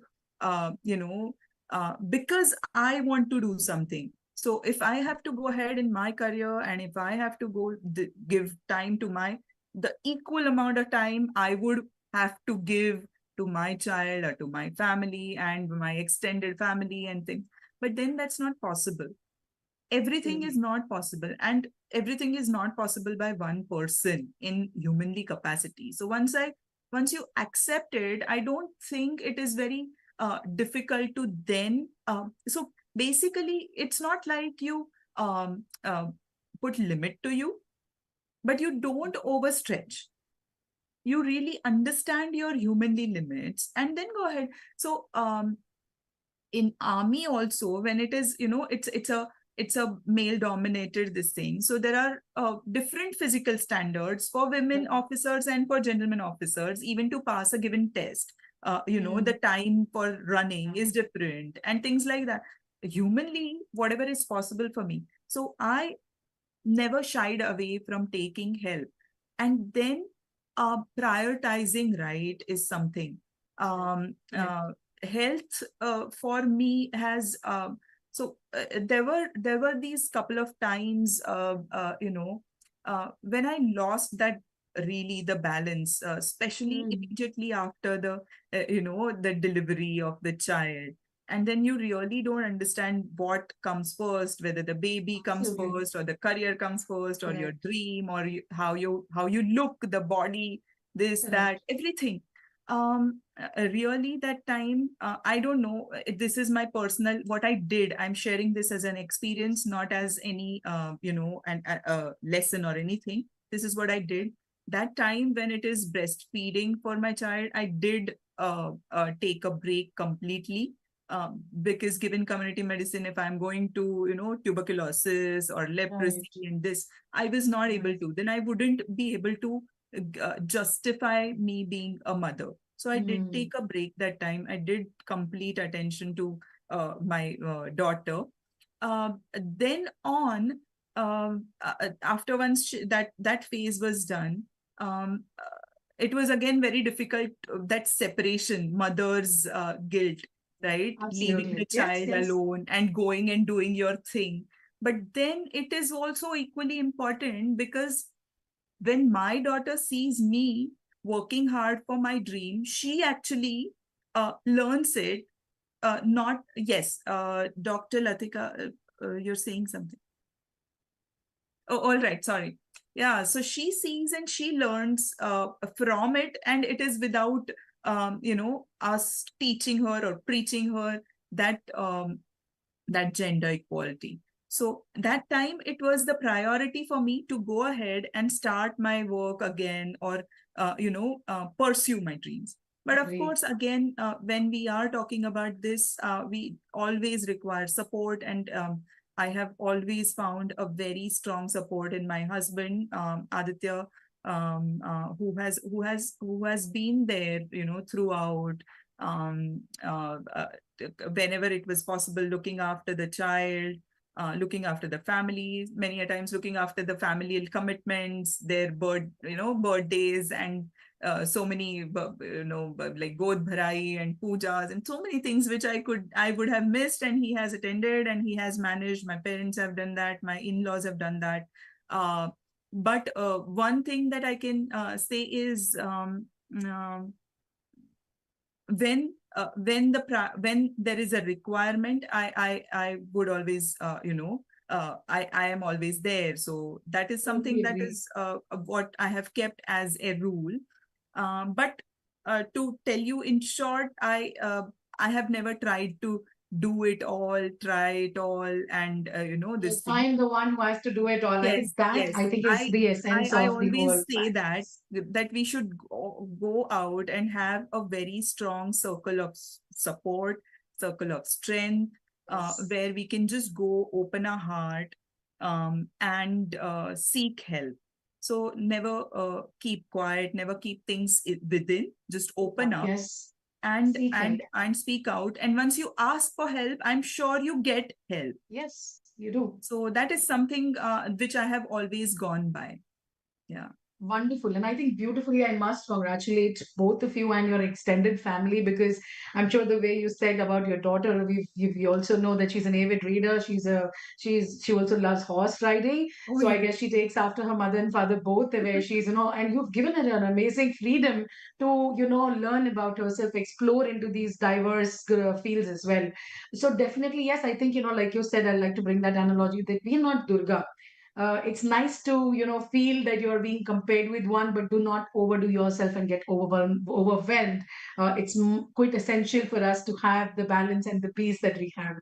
because I want to do something. So if I have to go ahead in my career, and if I have to go give time to the equal amount of time I would have to give to my child or to my family and my extended family and things. But then that's not possible. Everything is Absolutely. not possible, and everything is not possible by one person in humanly capacity. So once you accept it, I don't think it is very difficult to then so basically it's not like you put limit to you, but you don't overstretch. You really understand your humanly limits and then go ahead. So in army also, when it is, it's a male dominated this thing, so there are different physical standards for women Right. officers and for gentlemen officers, even to pass a given test. The Mm, time for running is different and things like that. Humanly, whatever is possible for me, so I never shied away from taking help. And then prioritizing right is something. correct. Health for me has there were these couple of times when I lost that really the balance, especially Mm, immediately after the delivery of the child. And then you really don't understand what comes first, whether the baby comes absolutely. first or the career comes first or your Correct. dream or how you look, the body, this, that, Correct. everything. Really that time, I don't know, this is my personal, what I did, I'm sharing this as an experience, not as any lesson or anything. This is what I did that time. When it is breastfeeding for my child, I did take a break completely, because given community medicine, if I'm going to, tuberculosis or Right. leprosy and this, I was not able Right. to, then I wouldn't be able to justify me being a mother. So I did Mm, take a break that time. I did complete attention to my daughter. Then on, after once that phase was done, it was again very difficult, that separation, mother's guilt, right? Leaving the absolutely. Yes, child yes. alone and going and doing your thing. But then it is also equally important, because when my daughter sees me working hard for my dream, she actually learns it. Not, yes, Dr. Latika, you're saying something. Oh, all right, sorry. Yeah, so she sees and she learns from it, and it is without us teaching her or preaching her that gender equality. So that time it was the priority for me to go ahead and start my work again, or pursue my dreams. But of Agree. course, again, when we are talking about this, we always require support, and I have always found a very strong support in my husband, Aditya. who has been there, throughout, whenever it was possible, looking after the child, looking after the family, many a times looking after the familial commitments, their birthdays, and so many, like God Bharai and pujas and so many things which I would have missed, and he has attended and he has managed. My parents have done that. My in-laws have done that. But one thing that I can say is when there is a requirement, I would always I am always there. So that is something that is what I have kept as a rule. But to tell you in short, I have never tried to do it all, try it all, and this thing. I'm the one who has to do it all. I think that I think is the essence I of the always whole say practice. that we should go out and have a very strong circle of support, circle of strength, where we can just go open our heart and seek help. So never keep quiet, never keep things within, just open up. Yes. And Seek help. and speak out. And once you ask for help, I'm sure you get help. Yes, you do. So that is something which I have always gone by. Yeah. Wonderful. And I think beautifully, I must congratulate both of you and your extended family, because I'm sure the way you said about your daughter, we also know that she's an avid reader. She also loves horse riding. Oh, So I yeah. guess she takes after her mother and father both, where she's, and you've given her an amazing freedom to, learn about herself, explore into these diverse fields as well. So definitely, yes, I think, like you said, I'd like to bring that analogy that we're not Durga. It's nice to feel that you're being compared with one, but do not overdo yourself and get overwhelmed. It's quite essential for us to have the balance and the peace that we have.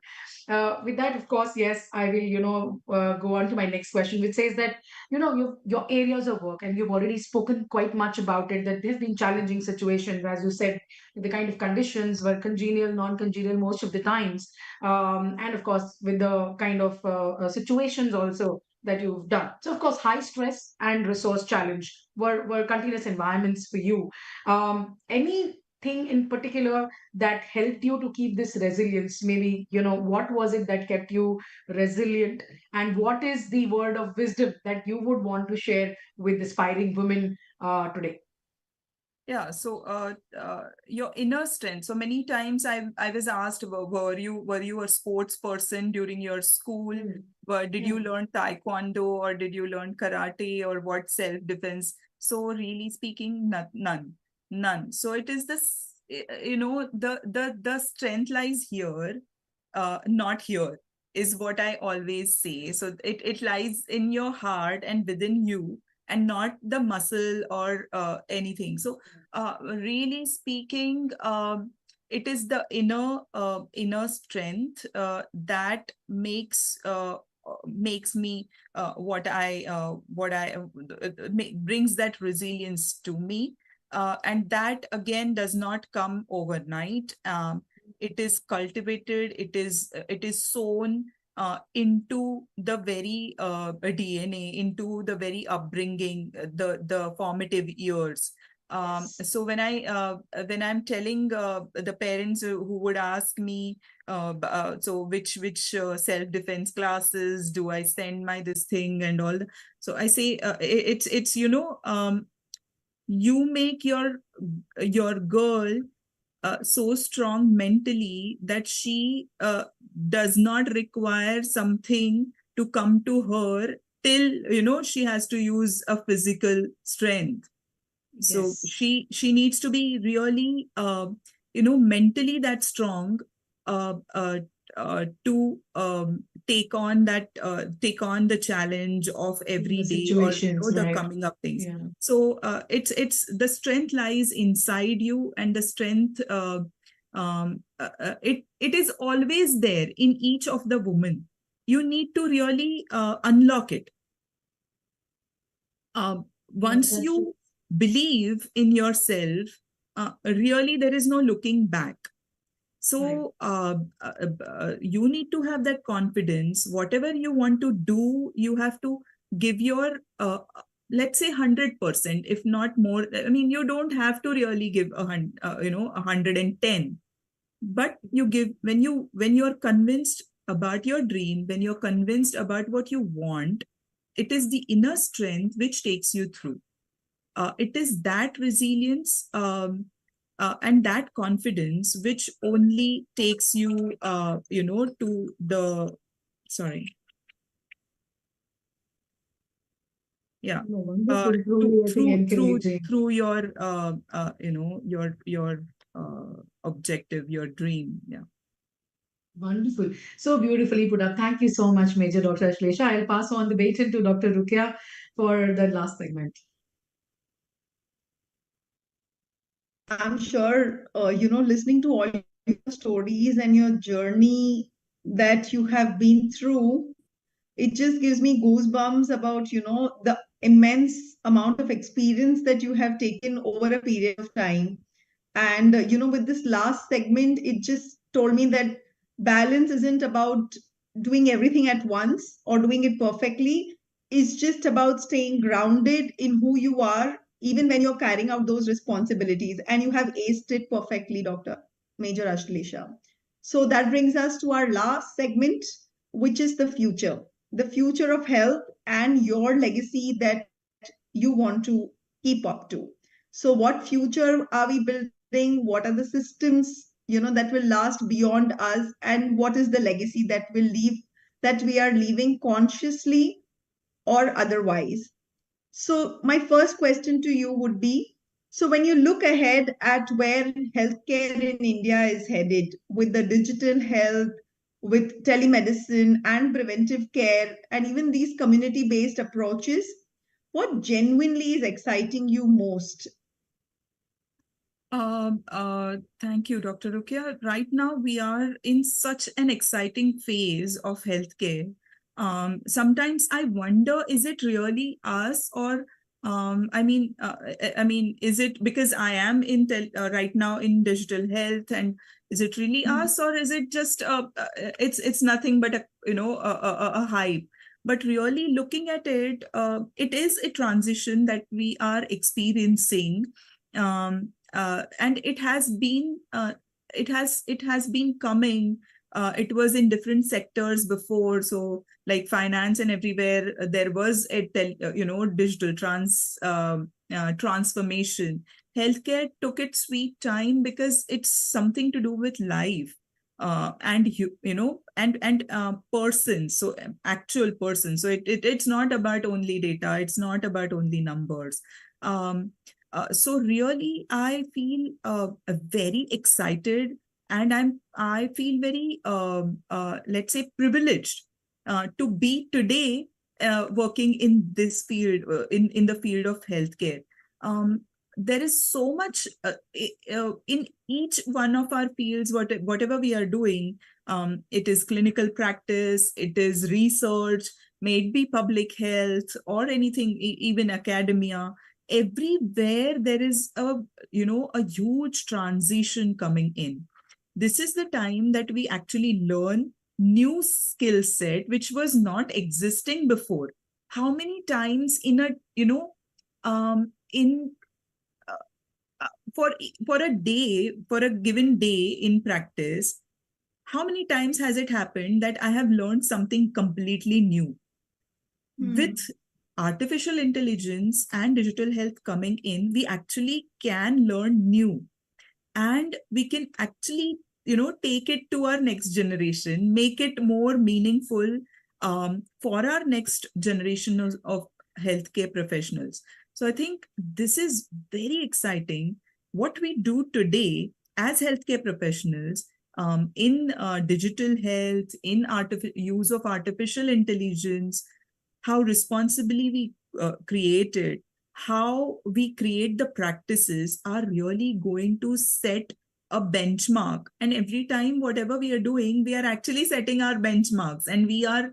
With that, of course, yes, I will go on to my next question, which says that your areas of work, and you've already spoken quite much about it, that there've been challenging situations, as you said, the kind of conditions were congenial, non-congenial most of the times, and of course with the kind of situations also that you've done. So, of course, high stress and resource challenge were continuous environments for you. Anything in particular that helped you to keep this resilience? Maybe, what was it that kept you resilient? And what is the word of wisdom that you would want to share with aspiring women today? Yeah, so your inner strength. So many times I was asked, were you a sports person during your school? Did you learn taekwondo, or did you learn karate, or what self-defense? So really speaking, none. So it is this, the strength lies here, not here, is what I always say. So it lies in your heart and within you, and not the muscle or anything. So really speaking, it is the inner strength that makes me what I brings that resilience to me, and that again does not come overnight. It is cultivated. It is sown into the very DNA, into the very upbringing, the formative years. So when I'm telling the parents who would ask me, so which self-defense classes do I send my this thing and all, so I say it's you make your girl so strong mentally that she does not require something to come to her till she has to use a physical strength. So she needs to be really mentally that strong to take on the challenge of every day, or the coming up things. So it's the strength lies inside you, and the strength it is always there in each of the women. You need to really unlock it. Once you believe in yourself, really there is no looking back. So you need to have that confidence. Whatever you want to do, you have to give your let's say 100%, if not more. I mean, you don't have to really give 110, but you give when you're convinced about your dream, when you're convinced about what you want. It is the inner strength which takes you through. It is that resilience and that confidence which only takes you, to the, sorry. Yeah. Wonderful, truly, I think, encouraging. Through your, your objective, your dream. Yeah. Wonderful. So beautifully put up. Thank you so much, Major Dr. Ashlesha. I'll pass on the baton to Dr. Rukia for the last segment. I'm sure, listening to all your stories and your journey that you have been through, it just gives me goosebumps about, the immense amount of experience that you have taken over a period of time. And, with this last segment, it just told me that balance isn't about doing everything at once or doing it perfectly. It's just about staying grounded in who you are, even when you're carrying out those responsibilities. And you have aced it perfectly, Dr. Major Ashlesha. So that brings us to our last segment, which is the future of health and your legacy that you want to keep up to. So, what future are we building? What are the systems, that will last beyond us? And what is the legacy that we are leaving consciously or otherwise? So, my first question to you would be, so when you look ahead at where healthcare in India is headed with the digital health, with telemedicine and preventive care, and even these community based approaches, what genuinely is exciting you most? Thank you, Dr. Rukia. Right now, we are in such an exciting phase of healthcare. Sometimes I wonder, is it really us, or is it because I am in right now in digital health, and is it really us, or is it just it's nothing but a hype? But really looking at it, it is a transition that we are experiencing. And it has been coming. It was in different sectors before, so like finance and everywhere there was a digital transformation. Healthcare took its sweet time because it's something to do with life, and persons, so actual persons. So it's not about only data, it's not about only numbers. So really, I feel very excited, and I feel very let's say privileged to be today working in this field, in the field of healthcare. There is so much in each one of our fields. Whatever we are doing, it is clinical practice, it is research, may it be public health or anything, even academia. Everywhere there is a huge transition coming in. This is the time that we actually learn new skill set which was not existing before. How many times in a for a day, for a given day in practice, how many times has it happened that I have learned something completely new? With artificial intelligence and digital health coming in, we actually can learn new, and we can actually take it to our next generation, make it more meaningful for our next generation of healthcare professionals. So I think this is very exciting. What we do today as healthcare professionals in digital health, in use of artificial intelligence, how responsibly we create it, how we create the practices are really going to set a benchmark. And every time, whatever we are doing, we are actually setting our benchmarks, and we are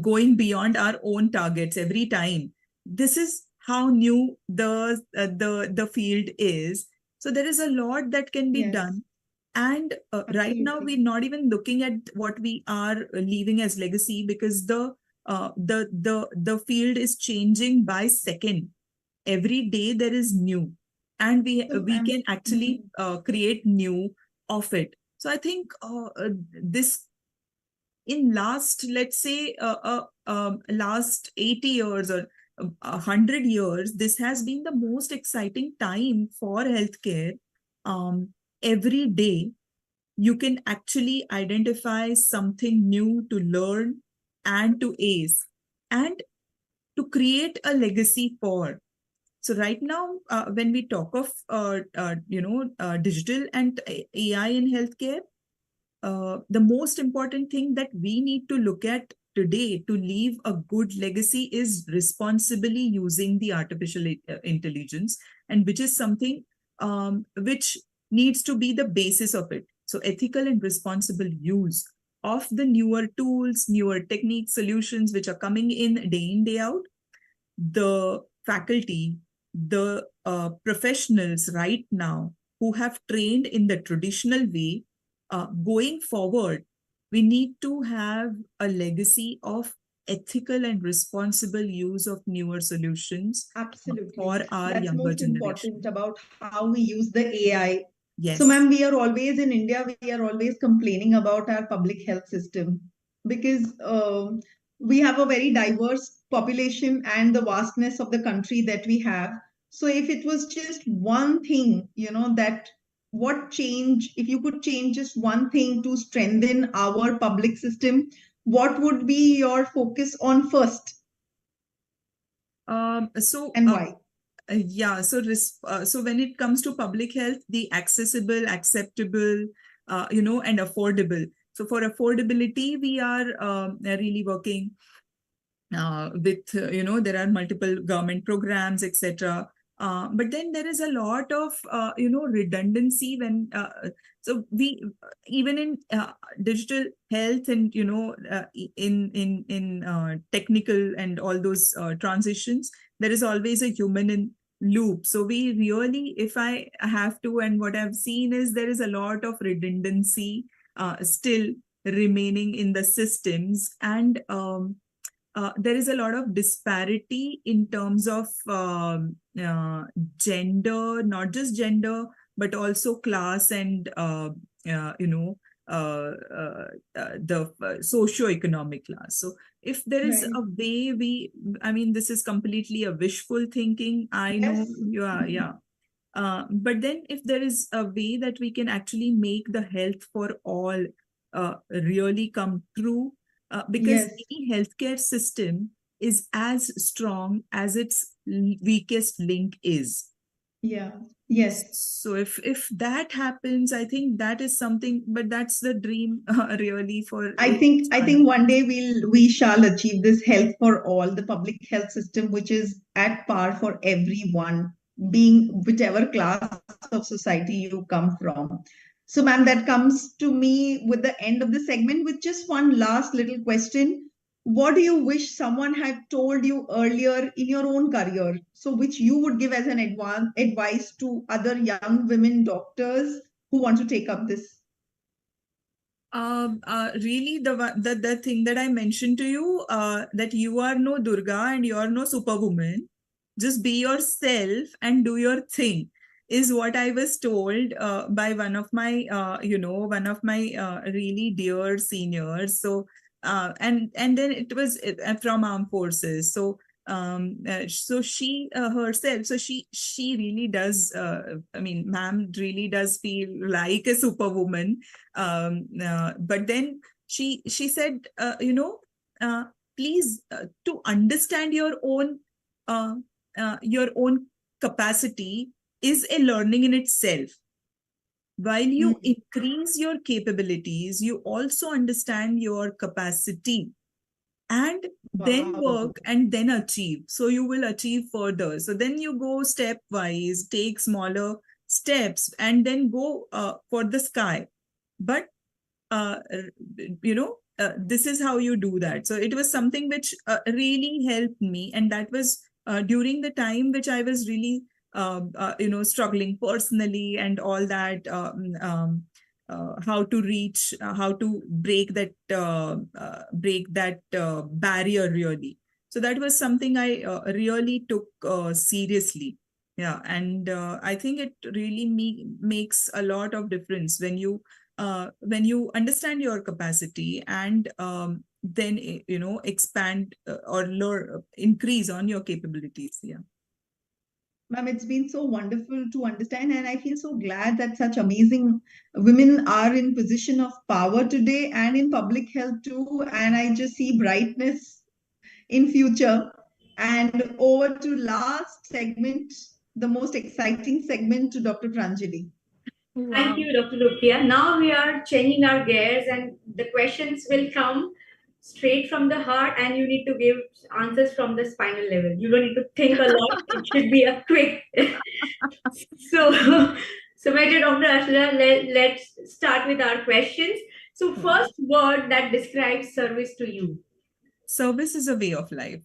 going beyond our own targets every time. This is how new the field is. So there is a lot that can be done. And right now, we're not even looking at what we are leaving as legacy, because the the field is changing by second. Every day there is new, and we can actually create new of it. So I think this, in last, let's say, last 80 years or 100 years, this has been the most exciting time for healthcare. Every day you can actually identify something new to learn and to ace and to create a legacy for. So right now, when we talk of digital and AI in healthcare, the most important thing that we need to look at today to leave a good legacy is responsibly using the artificial intelligence, and which is something which needs to be the basis of it. So ethical and responsible use of the newer tools, newer techniques, solutions which are coming in, day out. The faculty, the professionals right now who have trained in the traditional way, going forward, we need to have a legacy of ethical and responsible use of newer solutions. Absolutely. For our That's younger most generation. important about how we use the AI. Yes. So, ma'am, we are always in India, we are always complaining about our public health system because we have a very diverse population and the vastness of the country that we have. So, if it was just one thing, that what change, if you could change just one thing to strengthen our public system, what would be your focus on first and why? Yeah, so when it comes to public health, the accessible, acceptable, and affordable. So for affordability, we are really working with, there are multiple government programs, etc. But then there is a lot of, redundancy when, so we, even in digital health and, in technical and all those transitions, there is always a human in loop. So we really, if I have to, and what I've seen is there is a lot of redundancy still remaining in the systems, and there is a lot of disparity in terms of gender, not just gender, but also class and, the socio-economic class. So if there is Right. a way this is completely a wishful thinking. I know, Yes. but then if there is a way that we can actually make the health for all really come true, because Yes. any healthcare system is as strong as its weakest link is. Yeah. Yes. So if that happens, I think that is something, but that's the dream really for. I think one day we shall achieve this health for all, the public health system, which is at par for everyone, being whichever class of society you come from. So, ma'am, that comes to me with the end of the segment with just one last little question. What do you wish someone had told you earlier in your own career? So, which you would give as an advice to other young women doctors who want to take up this? Really, the thing that I mentioned to you, that you are no Durga and you are no superwoman. Just be yourself and do your thing, is what I was told by one of my really dear seniors. So and then it was from armed forces. So so she herself, so she really does, ma'am really does feel like a superwoman. But then she said, please, to understand your own capacity is a learning in itself. While you increase your capabilities, you also understand your capacity, and then work and then achieve. So you will achieve further. So then you go stepwise, take smaller steps, and then go for the sky. But this is how you do that. So it was something which really helped me, and that was during the time which I was really struggling personally and all that. how to reach, how to break that barrier really. So that was something I really took seriously. Yeah, and I think it really makes a lot of difference when you understand your capacity and then expand or learn, increase on your capabilities. Yeah. Ma'am, it's been so wonderful to understand, and I feel so glad that such amazing women are in position of power today and in public health too. And I just see brightness in future. And over to last segment, the most exciting segment, to Dr. Pranjali. Thank you, Dr. Rukia. Now we are changing our gears, and the questions will come straight from the heart, and you need to give answers from the spinal level. You don't need to think a lot. It should be a quick. So, my dear Dr. Ashleisha, let's start with our questions. So, first word that describes service to you. Service is a way of life.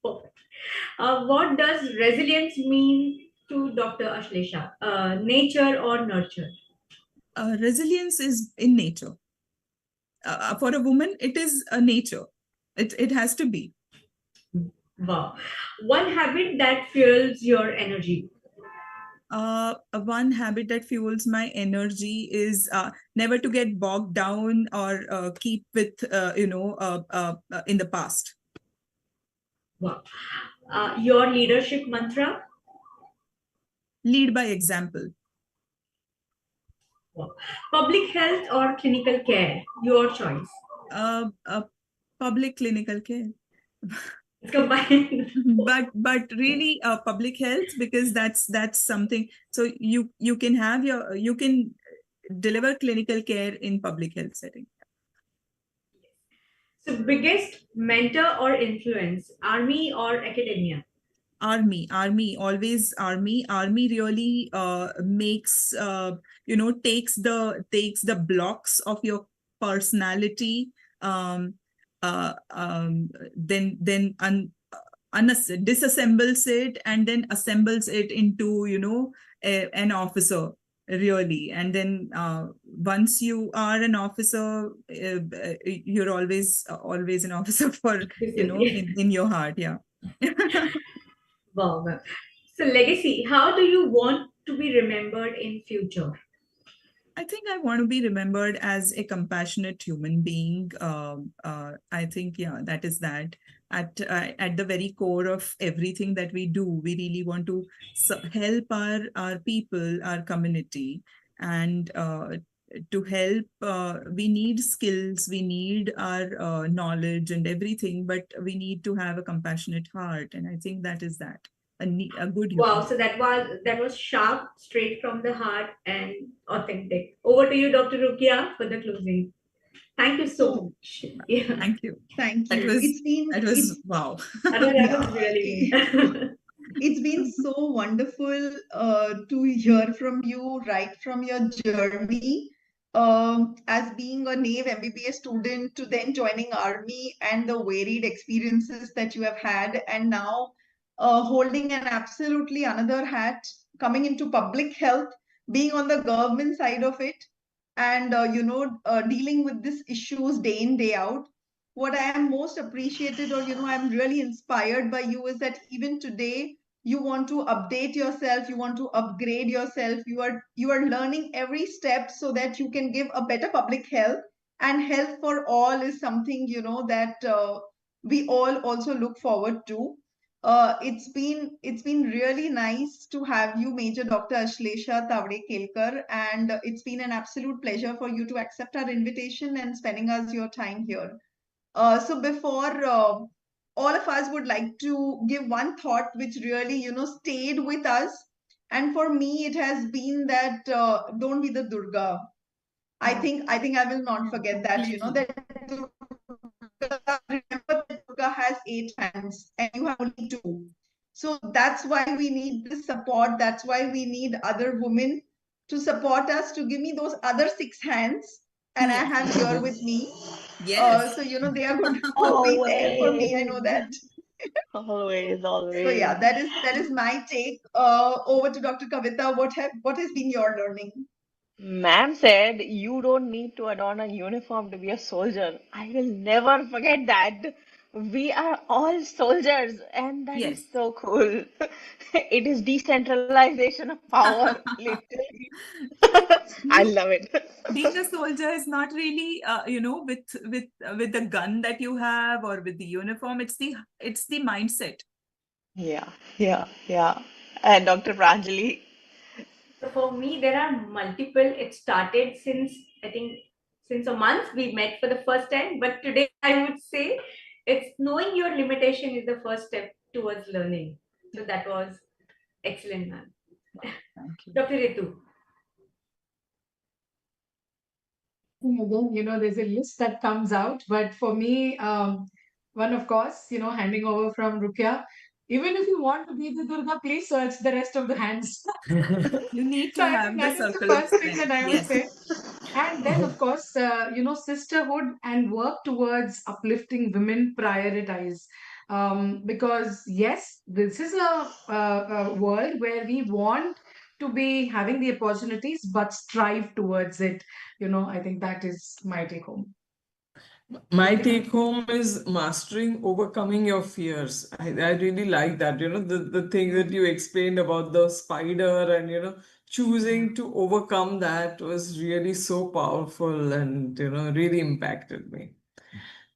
Perfect. What does resilience mean to Dr. Ashleisha? Nature or nurture? Resilience is in nature. For a woman, it is a nature. It has to be. Wow. One habit that fuels your energy. One habit that fuels my energy is never to get bogged down or keep with in the past. Wow. Your leadership mantra? Lead by example. Wow. Public health or clinical care? Your choice. Public clinical care. It's combined. but really public health, because that's something. So you can deliver clinical care in public health setting. So biggest mentor or influence, army or academia? Army, always army. Army really makes takes the blocks of your personality, then disassembles it and then assembles it into an officer really. And then once you are an officer, you're always an officer for in your heart. Yeah. Wow. So legacy, how do you want to be remembered in future? I think I want to be remembered as a compassionate human being. I think, yeah, that is that. At the very core of everything that we do, we really want to help our people, our community, and to help. We need skills, we need our knowledge and everything, but we need to have a compassionate heart, and I think that is that. A good human. Wow, so that was sharp, straight from the heart, and authentic. Over to you, Dr. Rukia, for the closing. Thank you so much. Yeah. Thank you. Thank you. Wow. That was really It's been so wonderful to hear from you right from your journey as being a NAVE MBBS student to then joining Army, and the varied experiences that you have had, and now holding an absolutely another hat, coming into public health, being on the government side of it, and dealing with these issues day in, day out. What I am most appreciated, or I'm really inspired by you, is that even today you want to update yourself, you want to upgrade yourself, you are learning every step so that you can give a better public health. And health for all is something that we all also look forward to. It's been really nice to have you, Major Dr. Ashleisha Tavade Kelkar, and it's been an absolute pleasure for you to accept our invitation and spending us your time here. So before all of us would like to give one thought which really stayed with us, and for me it has been that don't be the Durga. I think I will not forget that. That Durga, remember that Durga has 8 hands and you have only 2. So that's why we need this support. That's why we need other women to support us, to give me those other 6 hands. And I have here with me. Yes. So they are going to be there for me. I know that. Always. So yeah, that is my take. Over to Dr. Kavita. What has been your learning? Ma'am said you don't need to adorn a uniform to be a soldier. I will never forget that. We are all soldiers, and that Yes. is so cool. It is decentralization of power, literally. I love it. Being a soldier is not really with the gun that you have or with the uniform. It's the mindset. Yeah. And Dr. Pranjali, So for me, there are multiple. It started since, I think, since a month we met for the first time. But today I would say it's knowing your limitation is the first step towards learning. So that was excellent, ma'am. Thank you. Dr. Ritu. Again, there's a list that comes out, but for me, one, of course, handing over from Rukia. Even if you want to be the Durga, please search the rest of the hands. You need So to I have think the that is the circle of first thing strength. that I would Yes. say. And then, of course, sisterhood and work towards uplifting women prioritize. Because yes, this is a world where we want to be having the opportunities, but strive towards it. I think that is my take home. My take home is mastering, overcoming your fears. I really like that. The thing that you explained about the spider and, choosing to overcome that was really so powerful and, really impacted me.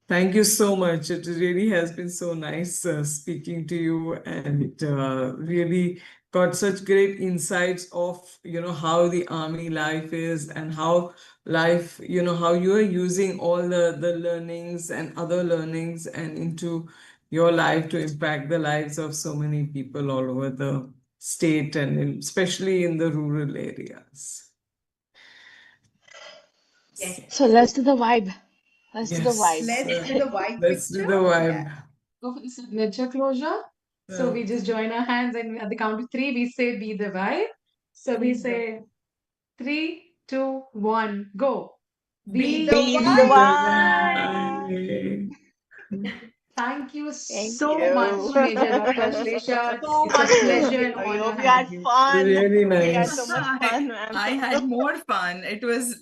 Thank you so much. It really has been so nice speaking to you and really got such great insights of, how the army life is and how life, how you are using all the learnings and other learnings and into your life to impact the lives of so many people all over the state and especially in the rural areas. Yes. so let's do the vibe. Let's do the Yes. vibe. Let's do the white Let's do picture. the vibe. Yeah. Go for the signature closure. So we just join our hands, and at the count of three, we say "Be the vibe." So we say 3, 2, 1, go. Be Be the Be the the vibe. vibe. Thank you Thank so much, you. Major Dr. Ashlesha. So It's a much pleasure and We honor hope you had having you. fun. Really We had nice. so much fun, ma'am. I had more fun. It was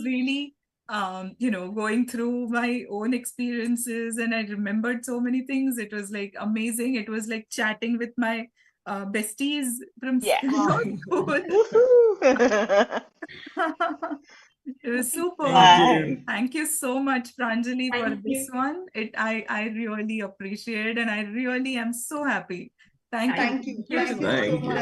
really going through my own experiences, and I remembered so many things. It was like amazing. It was like chatting with my besties from Yeah. school. Woohoo. It was super. Thank Bye. you. Thank you so much, Pranjali, for Thank this you. one. I really appreciate, and I really am so happy. Thank you. Thank you. Thank Thank you so Thank you. much.